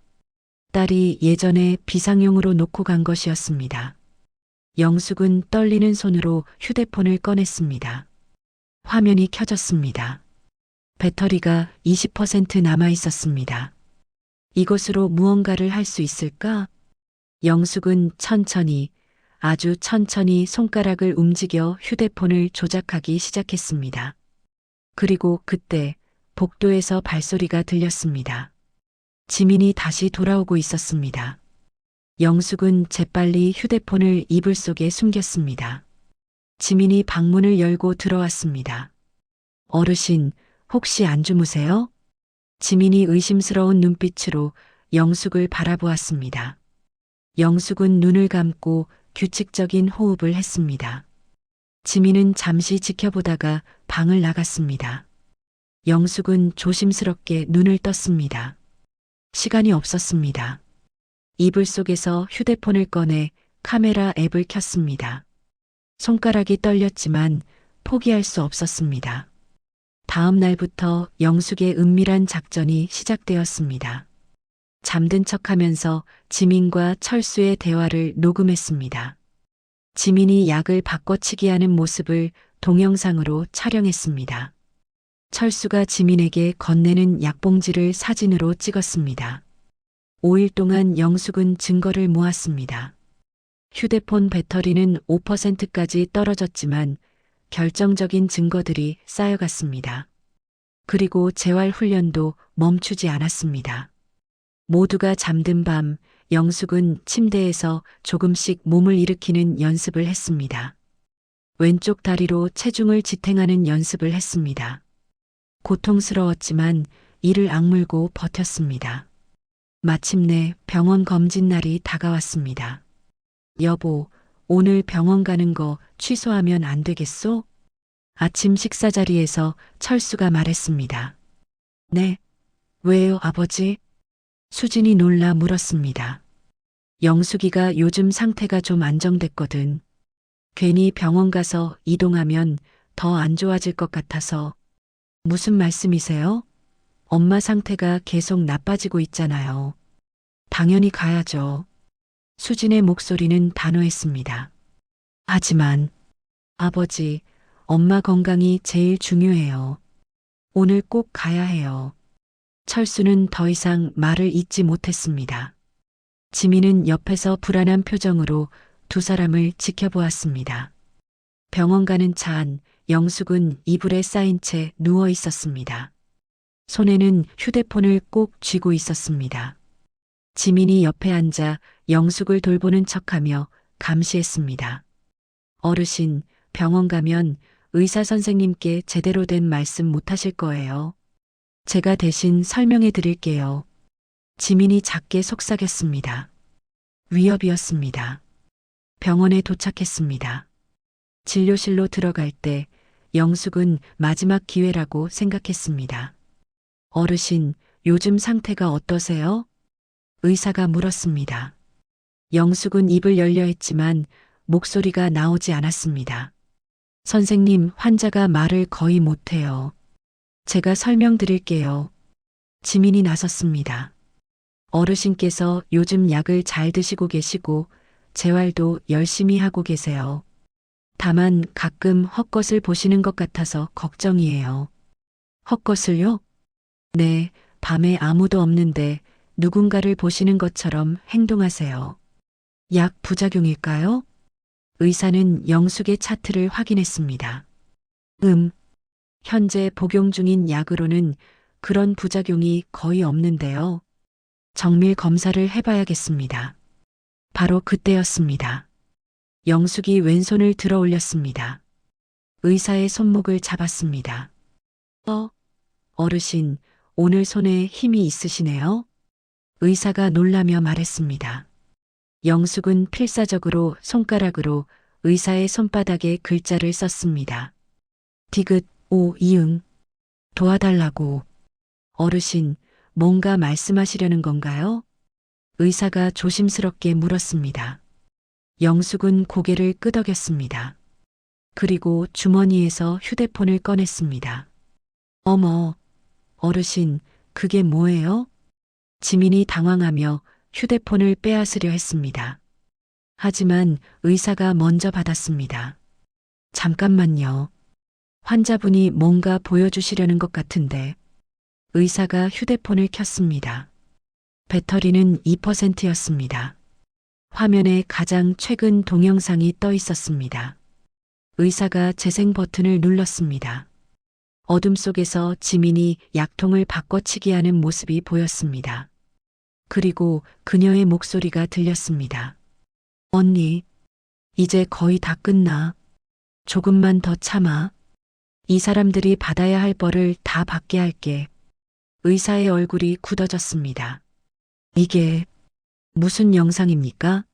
딸이 예전에 비상용으로 놓고 간 것이었습니다. 영숙은 떨리는 손으로 휴대폰을 꺼냈습니다. 화면이 켜졌습니다. 배터리가 20% 남아 있었습니다. 이것으로 무언가를 할 수 있을까? 영숙은 천천히 아주 천천히 손가락을 움직여 휴대폰을 조작하기 시작했습니다. 그리고 그때 복도에서 발소리가 들렸습니다. 지민이 다시 돌아오고 있었습니다. 영숙은 재빨리 휴대폰을 이불 속에 숨겼습니다. 지민이 방문을 열고 들어왔습니다. 어르신, 혹시 안 주무세요? 지민이 의심스러운 눈빛으로 영숙을 바라보았습니다. 영숙은 눈을 감고 규칙적인 호흡을 했습니다. 지민은 잠시 지켜보다가 방을 나갔습니다. 영숙은 조심스럽게 눈을 떴습니다. 시간이 없었습니다. 이불 속에서 휴대폰을 꺼내 카메라 앱을 켰습니다. 손가락이 떨렸지만 포기할 수 없었습니다. 다음 날부터 영숙의 은밀한 작전이 시작되었습니다. 잠든 척하면서 지민과 철수의 대화를 녹음했습니다. 지민이 약을 바꿔치기 하는 모습을 동영상으로 촬영했습니다. 철수가 지민에게 건네는 약봉지를 사진으로 찍었습니다. 5일 동안 영숙은 증거를 모았습니다. 휴대폰 배터리는 5%까지 떨어졌지만 결정적인 증거들이 쌓여갔습니다. 그리고 재활 훈련도 멈추지 않았습니다. 모두가 잠든 밤, 영숙은 침대에서 조금씩 몸을 일으키는 연습을 했습니다. 왼쪽 다리로 체중을 지탱하는 연습을 했습니다. 고통스러웠지만 이를 악물고 버텼습니다. 마침내 병원 검진 날이 다가왔습니다. 여보, 오늘 병원 가는 거 취소하면 안 되겠소? 아침 식사 자리에서 철수가 말했습니다. 네. 왜요, 아버지? 수진이 놀라 물었습니다. 영숙이가 요즘 상태가 좀 안정됐거든. 괜히 병원 가서 이동하면 더 안 좋아질 것 같아서. 무슨 말씀이세요? 엄마 상태가 계속 나빠지고 있잖아요. 당연히 가야죠. 수진의 목소리는 단호했습니다. 하지만 아버지, 엄마 건강이 제일 중요해요. 오늘 꼭 가야 해요. 철수는 더 이상 말을 잇지 못했습니다. 지민은 옆에서 불안한 표정으로 두 사람을 지켜보았습니다. 병원 가는 차 안, 영숙은 이불에 쌓인 채 누워 있었습니다. 손에는 휴대폰을 꼭 쥐고 있었습니다. 지민이 옆에 앉아 영숙을 돌보는 척하며 감시했습니다. 어르신, 병원 가면 의사 선생님께 제대로 된 말씀 못 하실 거예요. 제가 대신 설명해 드릴게요. 지민이 작게 속삭였습니다. 위협이었습니다. 병원에 도착했습니다. 진료실로 들어갈 때 영숙은 마지막 기회라고 생각했습니다. 어르신, 요즘 상태가 어떠세요? 의사가 물었습니다. 영숙은 입을 열려 했지만 목소리가 나오지 않았습니다. 선생님, 환자가 말을 거의 못해요. 제가 설명드릴게요. 지민이 나섰습니다. 어르신께서 요즘 약을 잘 드시고 계시고 재활도 열심히 하고 계세요. 다만 가끔 헛것을 보시는 것 같아서 걱정이에요. 헛것을요? 네, 밤에 아무도 없는데 누군가를 보시는 것처럼 행동하세요. 약 부작용일까요? 의사는 영숙의 차트를 확인했습니다. 현재 복용 중인 약으로는 그런 부작용이 거의 없는데요. 정밀 검사를 해봐야겠습니다. 바로 그때였습니다. 영숙이 왼손을 들어 올렸습니다. 의사의 손목을 잡았습니다. 어르신, 오늘 손에 힘이 있으시네요? 의사가 놀라며 말했습니다. 영숙은 필사적으로 손가락으로 의사의 손바닥에 글자를 썼습니다. 디귿, 오, 이응. 도와달라고. 어르신, 뭔가 말씀하시려는 건가요? 의사가 조심스럽게 물었습니다. 영숙은 고개를 끄덕였습니다. 그리고 주머니에서 휴대폰을 꺼냈습니다. 어머, 어르신, 그게 뭐예요? 지민이 당황하며 휴대폰을 빼앗으려 했습니다. 하지만 의사가 먼저 받았습니다. 잠깐만요. 환자분이 뭔가 보여주시려는 것 같은데. 의사가 휴대폰을 켰습니다. 배터리는 2%였습니다. 화면에 가장 최근 동영상이 떠 있었습니다. 의사가 재생 버튼을 눌렀습니다. 어둠 속에서 지민이 약통을 바꿔치기 하는 모습이 보였습니다. 그리고 그녀의 목소리가 들렸습니다. 언니, 이제 거의 다 끝나. 조금만 더 참아. 이 사람들이 받아야 할 벌을 다 받게 할게. 의사의 얼굴이 굳어졌습니다. 이게 무슨 영상입니까?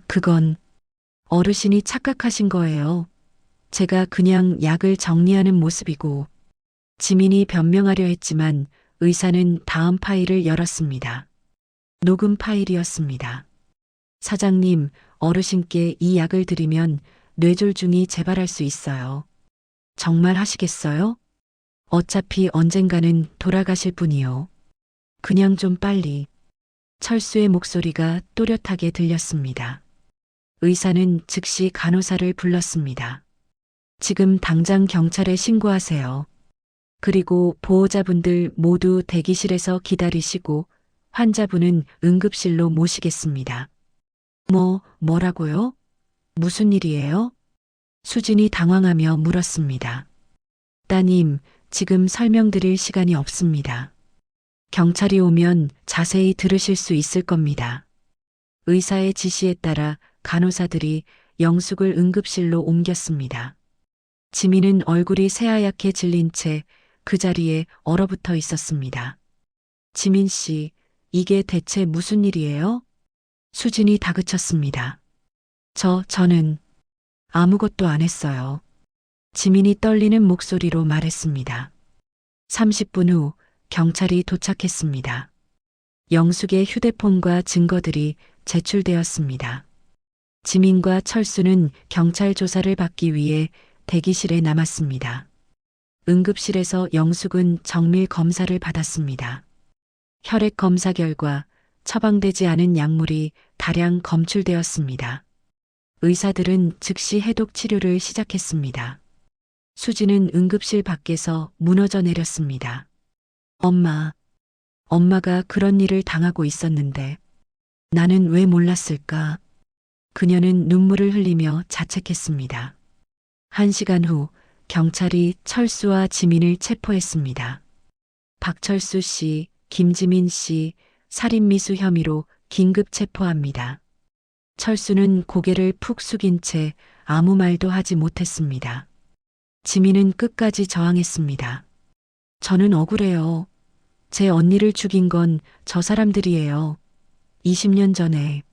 그건 어르신이 착각하신 거예요. 제가 그냥 약을 정리하는 모습이고, 지민이 변명하려 했지만 의사는 다음 파일을 열었습니다. 녹음 파일이었습니다. 사장님, 어르신께 이 약을 드리면 뇌졸중이 재발할 수 있어요. 정말 하시겠어요? 어차피 언젠가는 돌아가실 분이요. 그냥 좀 빨리. 철수의 목소리가 또렷하게 들렸습니다. 의사는 즉시 간호사를 불렀습니다. 지금 당장 경찰에 신고하세요. 그리고 보호자분들 모두 대기실에서 기다리시고 환자분은 응급실로 모시겠습니다. 뭐라고요? 무슨 일이에요? 수진이 당황하며 물었습니다. 따님, 지금 설명드릴 시간이 없습니다. 경찰이 오면 자세히 들으실 수 있을 겁니다. 의사의 지시에 따라 간호사들이 영숙을 응급실로 옮겼습니다. 지민은 얼굴이 새하얗게 질린 채 그 자리에 얼어붙어 있었습니다. 지민 씨, 이게 대체 무슨 일이에요? 수진이 다그쳤습니다. 저는 아무것도 안 했어요. 지민이 떨리는 목소리로 말했습니다. 30분 후 경찰이 도착했습니다. 영숙의 휴대폰과 증거들이 제출되었습니다. 지민과 철수는 경찰 조사를 받기 위해 대기실에 남았습니다. 응급실에서 영숙은 정밀 검사를 받았습니다. 혈액 검사 결과 처방되지 않은 약물이 다량 검출되었습니다. 의사들은 즉시 해독 치료를 시작했습니다. 수지는 응급실 밖에서 무너져 내렸습니다. 엄마가 그런 일을 당하고 있었는데 나는 왜 몰랐을까? 그녀는 눈물을 흘리며 자책했습니다. 1시간 후 경찰이 철수와 지민을 체포했습니다. 박철수 씨, 김지민 씨, 살인미수 혐의로 긴급 체포합니다. 철수는 고개를 푹 숙인 채 아무 말도 하지 못했습니다. 지민은 끝까지 저항했습니다. 저는 억울해요. 제 언니를 죽인 건 저 사람들이에요. 20년 전에.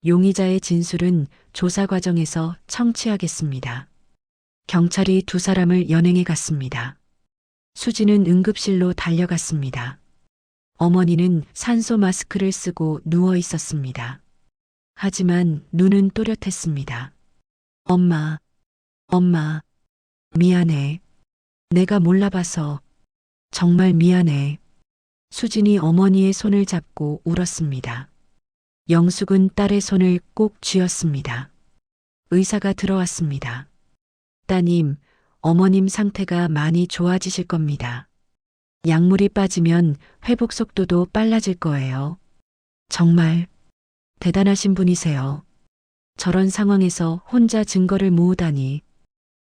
용의자의 진술은 조사 과정에서 청취하겠습니다. 경찰이 두 사람을 연행해 갔습니다. 수지는 응급실로 달려갔습니다. 어머니는 산소 마스크를 쓰고 누워 있었습니다. 하지만 눈은 또렷했습니다. 엄마, 미안해. 내가 몰라봐서 정말 미안해. 수진이 어머니의 손을 잡고 울었습니다. 영숙은 딸의 손을 꼭 쥐었습니다. 의사가 들어왔습니다. 따님, 어머님 상태가 많이 좋아지실 겁니다. 약물이 빠지면 회복 속도도 빨라질 거예요. 정말 대단하신 분이세요. 저런 상황에서 혼자 증거를 모으다니.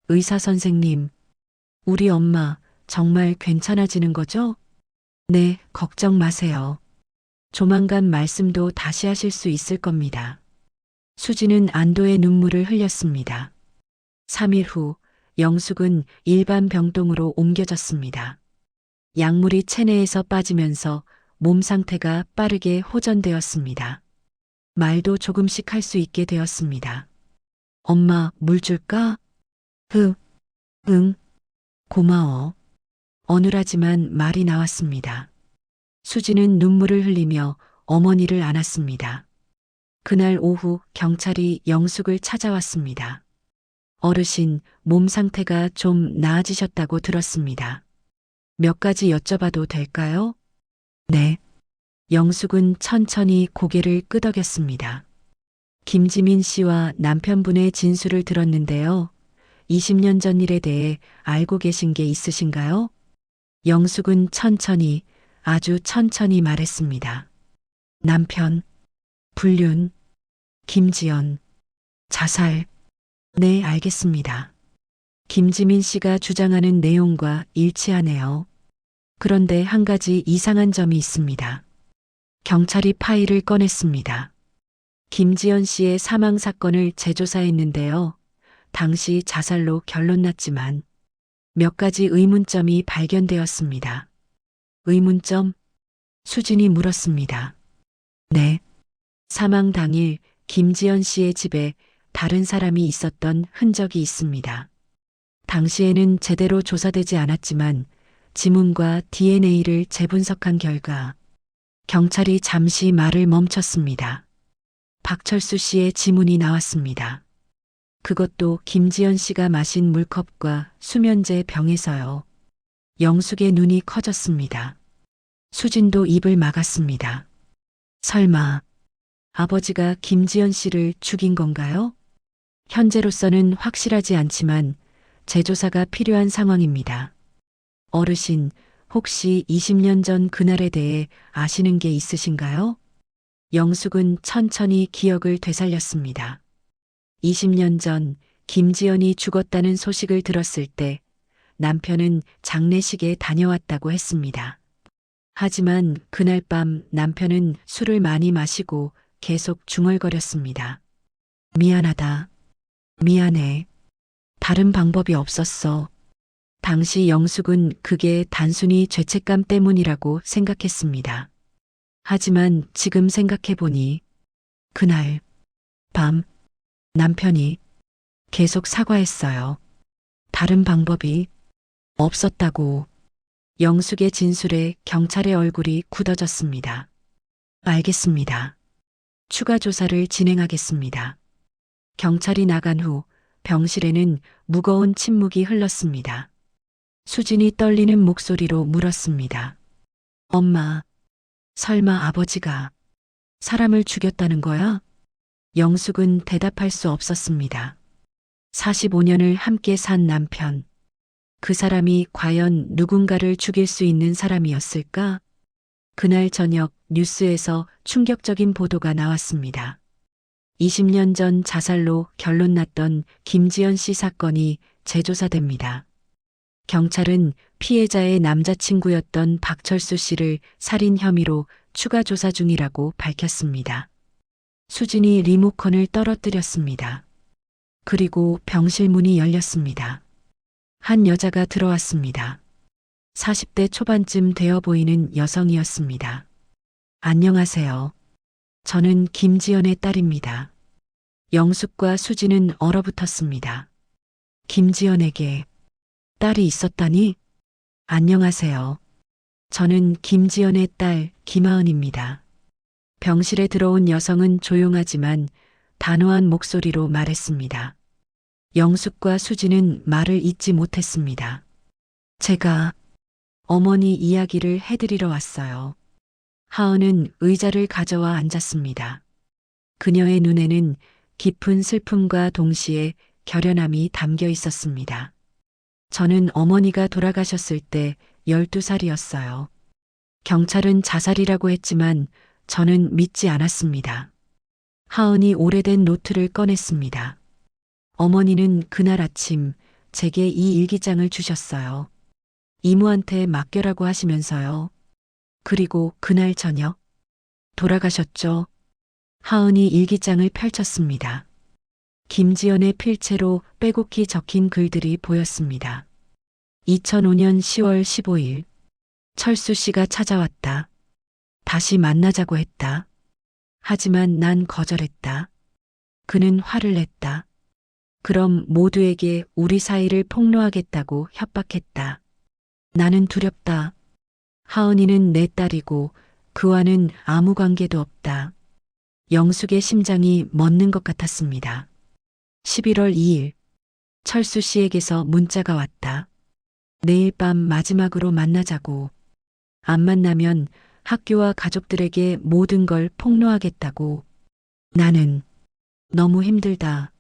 의사 선생님, 우리 엄마 정말 괜찮아지는 거죠? 네, 걱정 마세요. 조만간 말씀도 다시 하실 수 있을 겁니다. 수지는 안도의 눈물을 흘렸습니다. 3일 후 영숙은 일반 병동으로 옮겨졌습니다. 약물이 체내에서 빠지면서 몸 상태가 빠르게 호전되었습니다. 말도 조금씩 할 수 있게 되었습니다. 엄마, 물 줄까? 응, 고마워. 어눌하지만 말이 나왔습니다. 수지는 눈물을 흘리며 어머니를 안았습니다. 그날 오후 경찰이 영숙을 찾아왔습니다. 어르신, 몸 상태가 좀 나아지셨다고 들었습니다. 몇 가지 여쭤봐도 될까요? 네. 영숙은 천천히 고개를 끄덕였습니다. 김지민 씨와 남편분의 진술을 들었는데요. 20년 전 일에 대해 알고 계신 게 있으신가요? 영숙은 천천히, 아주 천천히 말했습니다. 남편, 불륜, 김지연. 자살. 네, 알겠습니다. 김지민 씨가 주장하는 내용과 일치하네요. 그런데 한 가지 이상한 점이 있습니다. 경찰이 파일을 꺼냈습니다. 김지연 씨의 사망 사건을 재조사했는데요. 당시 자살로 결론 났지만 몇 가지 의문점이 발견되었습니다. 의문점? 수진이 물었습니다. 네. 사망 당일 김지연 씨의 집에 다른 사람이 있었던 흔적이 있습니다. 당시에는 제대로 조사되지 않았지만 지문과 DNA를 재분석한 결과 경찰이 잠시 말을 멈췄습니다. 박철수 씨의 지문이 나왔습니다. 그것도 김지연 씨가 마신 물컵과 수면제 병에서요. 영숙의 눈이 커졌습니다. 수진도 입을 막았습니다. 설마 아버지가 김지연 씨를 죽인 건가요? 현재로서는 확실하지 않지만 재조사가 필요한 상황입니다. 어르신, 혹시 20년 전 그날에 대해 아시는 게 있으신가요? 영숙은 천천히 기억을 되살렸습니다. 20년 전 김지연이 죽었다는 소식을 들었을 때 남편은 장례식에 다녀왔다고 했습니다. 하지만 그날 밤 남편은 술을 많이 마시고 계속 중얼거렸습니다. 미안하다. 미안해. 다른 방법이 없었어. 당시 영숙은 그게 단순히 죄책감 때문이라고 생각했습니다. 하지만 지금 생각해보니 그날 밤 남편이 계속 사과했어요. 다른 방법이 없었다고. 영숙의 진술에 경찰의 얼굴이 굳어졌습니다. 알겠습니다. 추가 조사를 진행하겠습니다. 경찰이 나간 후 병실에는 무거운 침묵이 흘렀습니다. 수진이 떨리는 목소리로 물었습니다. 엄마, 설마 아버지가 사람을 죽였다는 거야? 영숙은 대답할 수 없었습니다. 45년을 함께 산 남편. 그 사람이 과연 누군가를 죽일 수 있는 사람이었을까? 그날 저녁 뉴스에서 충격적인 보도가 나왔습니다. 20년 전 자살로 결론 났던 김지연 씨 사건이 재조사됩니다. 경찰은 피해자의 남자친구였던 박철수 씨를 살인 혐의로 추가 조사 중이라고 밝혔습니다. 수진이 리모컨을 떨어뜨렸습니다. 그리고 병실 문이 열렸습니다. 한 여자가 들어왔습니다. 40대 초반쯤 되어 보이는 여성이었습니다. 안녕하세요. 저는 김지연의 딸입니다. 영숙과 수진은 얼어붙었습니다. 김지연에게 딸이 있었다니? 안녕하세요. 저는 김지연의 딸 김하은입니다. 병실에 들어온 여성은 조용하지만 단호한 목소리로 말했습니다. 영숙과 수진은 말을 잇지 못했습니다. 제가 어머니 이야기를 해드리러 왔어요. 하은은 의자를 가져와 앉았습니다. 그녀의 눈에는 깊은 슬픔과 동시에 결연함이 담겨 있었습니다. 저는 어머니가 돌아가셨을 때 12살이었어요. 경찰은 자살이라고 했지만 저는 믿지 않았습니다. 하은이 오래된 노트를 꺼냈습니다. 어머니는 그날 아침 제게 이 일기장을 주셨어요. 이모한테 맡겨라고 하시면서요. 그리고 그날 저녁 돌아가셨죠. 하은이 일기장을 펼쳤습니다. 김지연의 필체로 빼곡히 적힌 글들이 보였습니다. 2005년 10월 15일 철수 씨가 찾아왔다. 다시 만나자고 했다. 하지만 난 거절했다. 그는 화를 냈다. 그럼 모두에게 우리 사이를 폭로하겠다고 협박했다. 나는 두렵다. 하은이는 내 딸이고 그와는 아무 관계도 없다. 영숙의 심장이 멎는 것 같았습니다. 11월 2일 철수 씨에게서 문자가 왔다. 내일 밤 마지막으로 만나자고. 안 만나면 학교와 가족들에게 모든 걸 폭로하겠다고. 나는 너무 힘들다.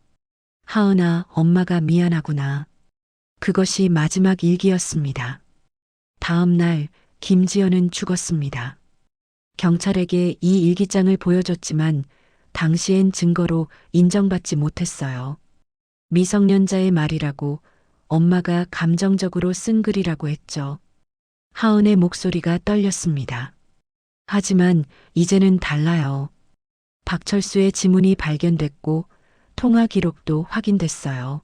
하은아, 엄마가 미안하구나. 그것이 마지막 일기였습니다. 다음 날 김지연은 죽었습니다. 경찰에게 이 일기장을 보여줬지만 당시엔 증거로 인정받지 못했어요. 미성년자의 말이라고 엄마가 감정적으로 쓴 글이라고 했죠. 하은의 목소리가 떨렸습니다. 하지만 이제는 달라요. 박철수의 지문이 발견됐고 통화 기록도 확인됐어요.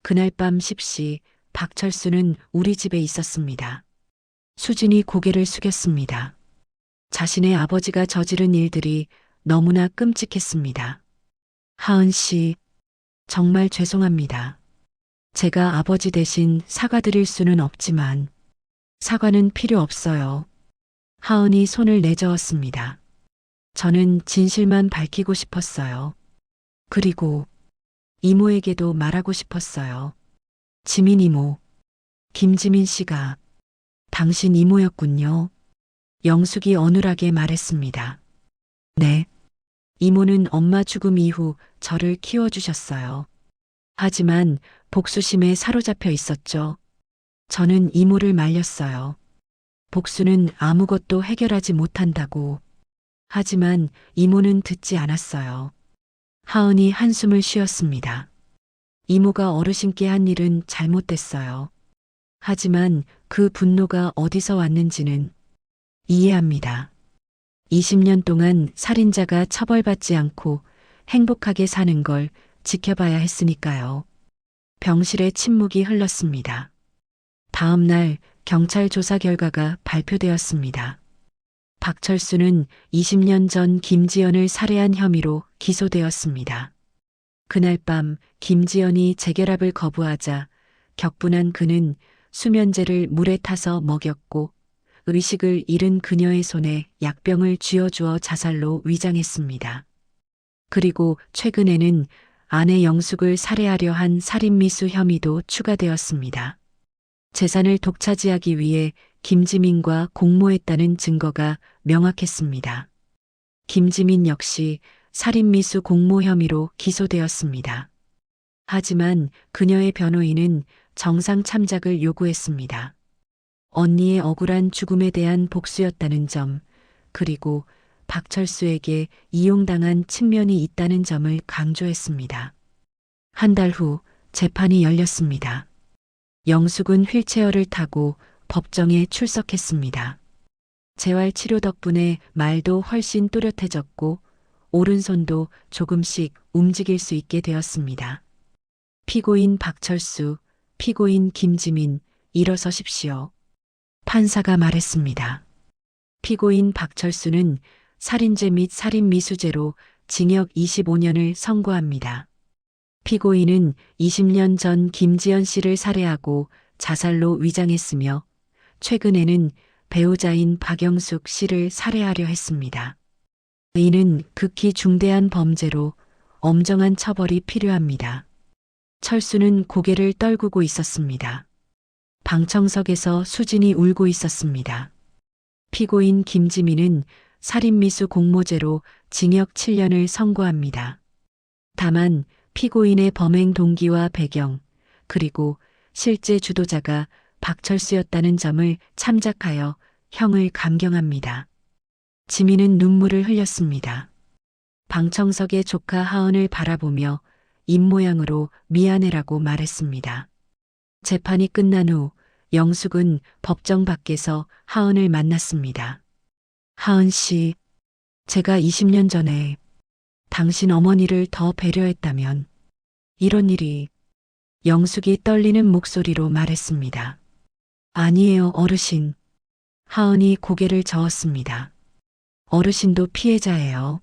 그날 밤 10시 박철수는 우리 집에 있었습니다. 수진이 고개를 숙였습니다. 자신의 아버지가 저지른 일들이 너무나 끔찍했습니다. 하은 씨, 정말 죄송합니다. 제가 아버지 대신 사과드릴 수는 없지만 사과는 필요 없어요. 하은이 손을 내저었습니다. 저는 진실만 밝히고 싶었어요. 그리고 이모에게도 말하고 싶었어요. 지민 이모, 김지민 씨가 당신 이모였군요. 영숙이 어눌하게 말했습니다. 네. 이모는 엄마 죽음 이후 저를 키워주셨어요. 하지만 복수심에 사로잡혀 있었죠. 저는 이모를 말렸어요. 복수는 아무것도 해결하지 못한다고. 하지만 이모는 듣지 않았어요. 하은이 한숨을 쉬었습니다. 이모가 어르신께 한 일은 잘못됐어요. 하지만 그 분노가 어디서 왔는지는 이해합니다. 20년 동안 살인자가 처벌받지 않고 행복하게 사는 걸 지켜봐야 했으니까요. 병실에 침묵이 흘렀습니다. 다음 날 경찰 조사 결과가 발표되었습니다. 박철수는 20년 전 김지연을 살해한 혐의로 기소되었습니다. 그날 밤 김지연이 재결합을 거부하자 격분한 그는 수면제를 물에 타서 먹였고 의식을 잃은 그녀의 손에 약병을 쥐어주어 자살로 위장했습니다. 그리고 최근에는 아내 영숙을 살해하려 한 살인미수 혐의도 추가되었습니다. 재산을 독차지하기 위해 김지민과 공모했다는 증거가 명확했습니다. 김지민 역시 살인미수 공모 혐의로 기소되었습니다. 하지만 그녀의 변호인은 정상 참작을 요구했습니다. 언니의 억울한 죽음에 대한 복수였다는 점, 그리고 박철수에게 이용당한 측면이 있다는 점을 강조했습니다. 한 달 후 재판이 열렸습니다. 영숙은 휠체어를 타고 법정에 출석했습니다. 재활치료 덕분에 말도 훨씬 또렷해졌고 오른손도 조금씩 움직일 수 있게 되었습니다. 피고인 박철수, 피고인 김지민, 일어서십시오. 판사가 말했습니다. 피고인 박철수는 살인죄 및 살인미수죄로 징역 25년을 선고합니다. 피고인은 20년 전 김지연 씨를 살해하고 자살로 위장했으며 최근에는 배우자인 박영숙 씨를 살해하려 했습니다. 이는 극히 중대한 범죄로 엄정한 처벌이 필요합니다. 철수는 고개를 떨구고 있었습니다. 방청석에서 수진이 울고 있었습니다. 피고인 김지민은 살인미수 공모죄로 징역 7년을 선고합니다. 다만 피고인의 범행 동기와 배경, 그리고 실제 주도자가 박철수였다는 점을 참작하여 형을 감경합니다. 지민은 눈물을 흘렸습니다. 방청석의 조카 하은을 바라보며 입모양으로 미안해라고 말했습니다. 재판이 끝난 후 영숙은 법정 밖에서 하은을 만났습니다. 하은 씨, 제가 20년 전에 당신 어머니를 더 배려했다면 이런 일이 영숙이 떨리는 목소리로 말했습니다. 아니에요, 어르신. 하은이 고개를 저었습니다. 어르신도 피해자예요.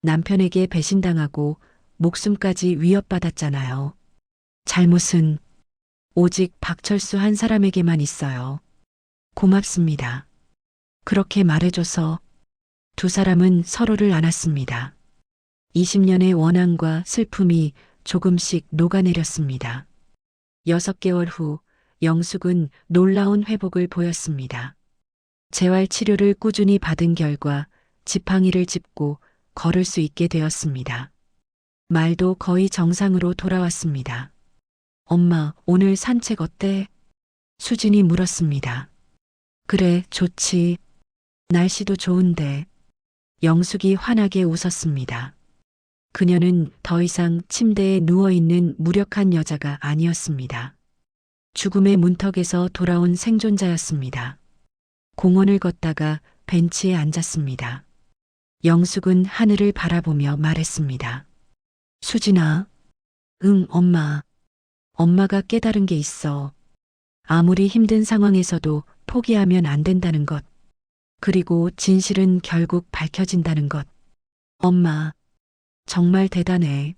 남편에게 배신당하고 목숨까지 위협받았잖아요. 잘못은 오직 박철수 한 사람에게만 있어요. 고맙습니다. 그렇게 말해줘서 두 사람은 서로를 안았습니다. 20년의 원한과 슬픔이 조금씩 녹아내렸습니다. 6개월 후 영숙은 놀라운 회복을 보였습니다. 재활치료를 꾸준히 받은 결과 지팡이를 짚고 걸을 수 있게 되었습니다. 말도 거의 정상으로 돌아왔습니다. 엄마, 오늘 산책 어때? 수진이 물었습니다. 그래, 좋지. 날씨도 좋은데. 영숙이 환하게 웃었습니다. 그녀는 더 이상 침대에 누워있는 무력한 여자가 아니었습니다. 죽음의 문턱에서 돌아온 생존자였습니다. 공원을 걷다가 벤치에 앉았습니다. 영숙은 하늘을 바라보며 말했습니다. 수진아. 응, 엄마. 엄마가 깨달은 게 있어. 아무리 힘든 상황에서도 포기하면 안 된다는 것. 그리고 진실은 결국 밝혀진다는 것. 엄마, 정말 대단해.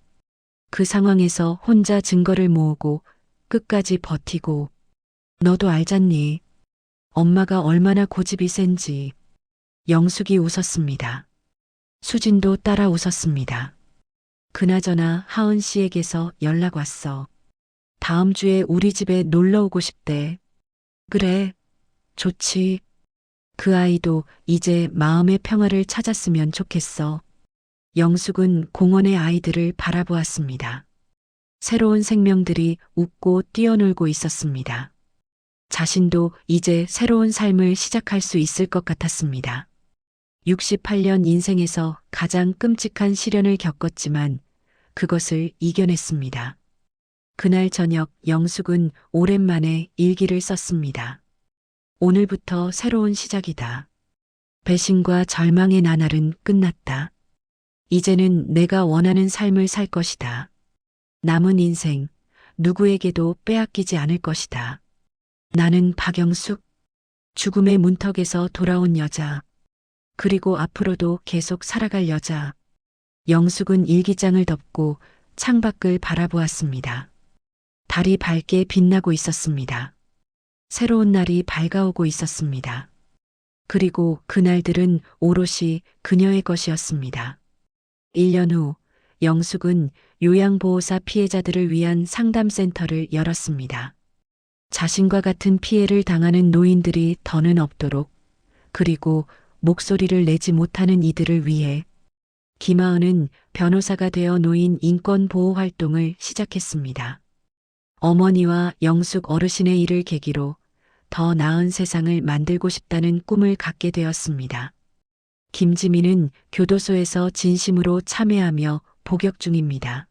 그 상황에서 혼자 증거를 모으고 끝까지 버티고. 너도 알잖니. 엄마가 얼마나 고집이 센지. 영숙이 웃었습니다. 수진도 따라 웃었습니다. 그나저나 하은 씨에게서 연락 왔어. 다음 주에 우리 집에 놀러 오고 싶대. 그래, 좋지. 그 아이도 이제 마음의 평화를 찾았으면 좋겠어. 영숙은 공원의 아이들을 바라보았습니다. 새로운 생명들이 웃고 뛰어놀고 있었습니다. 자신도 이제 새로운 삶을 시작할 수 있을 것 같았습니다. 68년 인생에서 가장 끔찍한 시련을 겪었지만 그것을 이겨냈습니다. 그날 저녁 영숙은 오랜만에 일기를 썼습니다. 오늘부터 새로운 시작이다. 배신과 절망의 나날은 끝났다. 이제는 내가 원하는 삶을 살 것이다. 남은 인생 누구에게도 빼앗기지 않을 것이다. 나는 박영숙, 죽음의 문턱에서 돌아온 여자, 그리고 앞으로도 계속 살아갈 여자. 영숙은 일기장을 덮고 창밖을 바라보았습니다. 달이 밝게 빛나고 있었습니다. 새로운 날이 밝아오고 있었습니다. 그리고 그날들은 오롯이 그녀의 것이었습니다. 1년 후 영숙은 요양보호사 피해자들을 위한 상담센터를 열었습니다. 자신과 같은 피해를 당하는 노인들이 더는 없도록, 그리고 목소리를 내지 못하는 이들을 위해 김하은은 변호사가 되어 노인 인권 보호 활동을 시작했습니다. 어머니와 영숙 어르신의 일을 계기로 더 나은 세상을 만들고 싶다는 꿈을 갖게 되었습니다. 김지민은 교도소에서 진심으로 참회하며 복역 중입니다.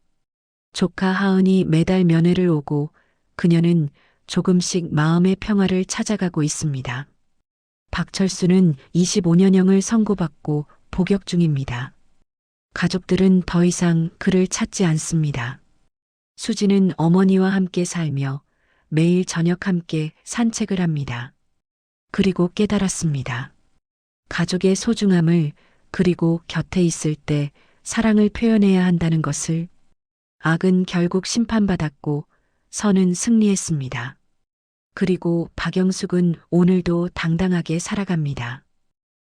조카 하은이 매달 면회를 오고 그녀는 조금씩 마음의 평화를 찾아가고 있습니다. 박철수는 25년형을 선고받고 복역 중입니다. 가족들은 더 이상 그를 찾지 않습니다. 수지는 어머니와 함께 살며 매일 저녁 함께 산책을 합니다. 그리고 깨달았습니다. 가족의 소중함을, 그리고 곁에 있을 때 사랑을 표현해야 한다는 것을. 악은 결국 심판받았고 선은 승리했습니다. 그리고 박영숙은 오늘도 당당하게 살아갑니다.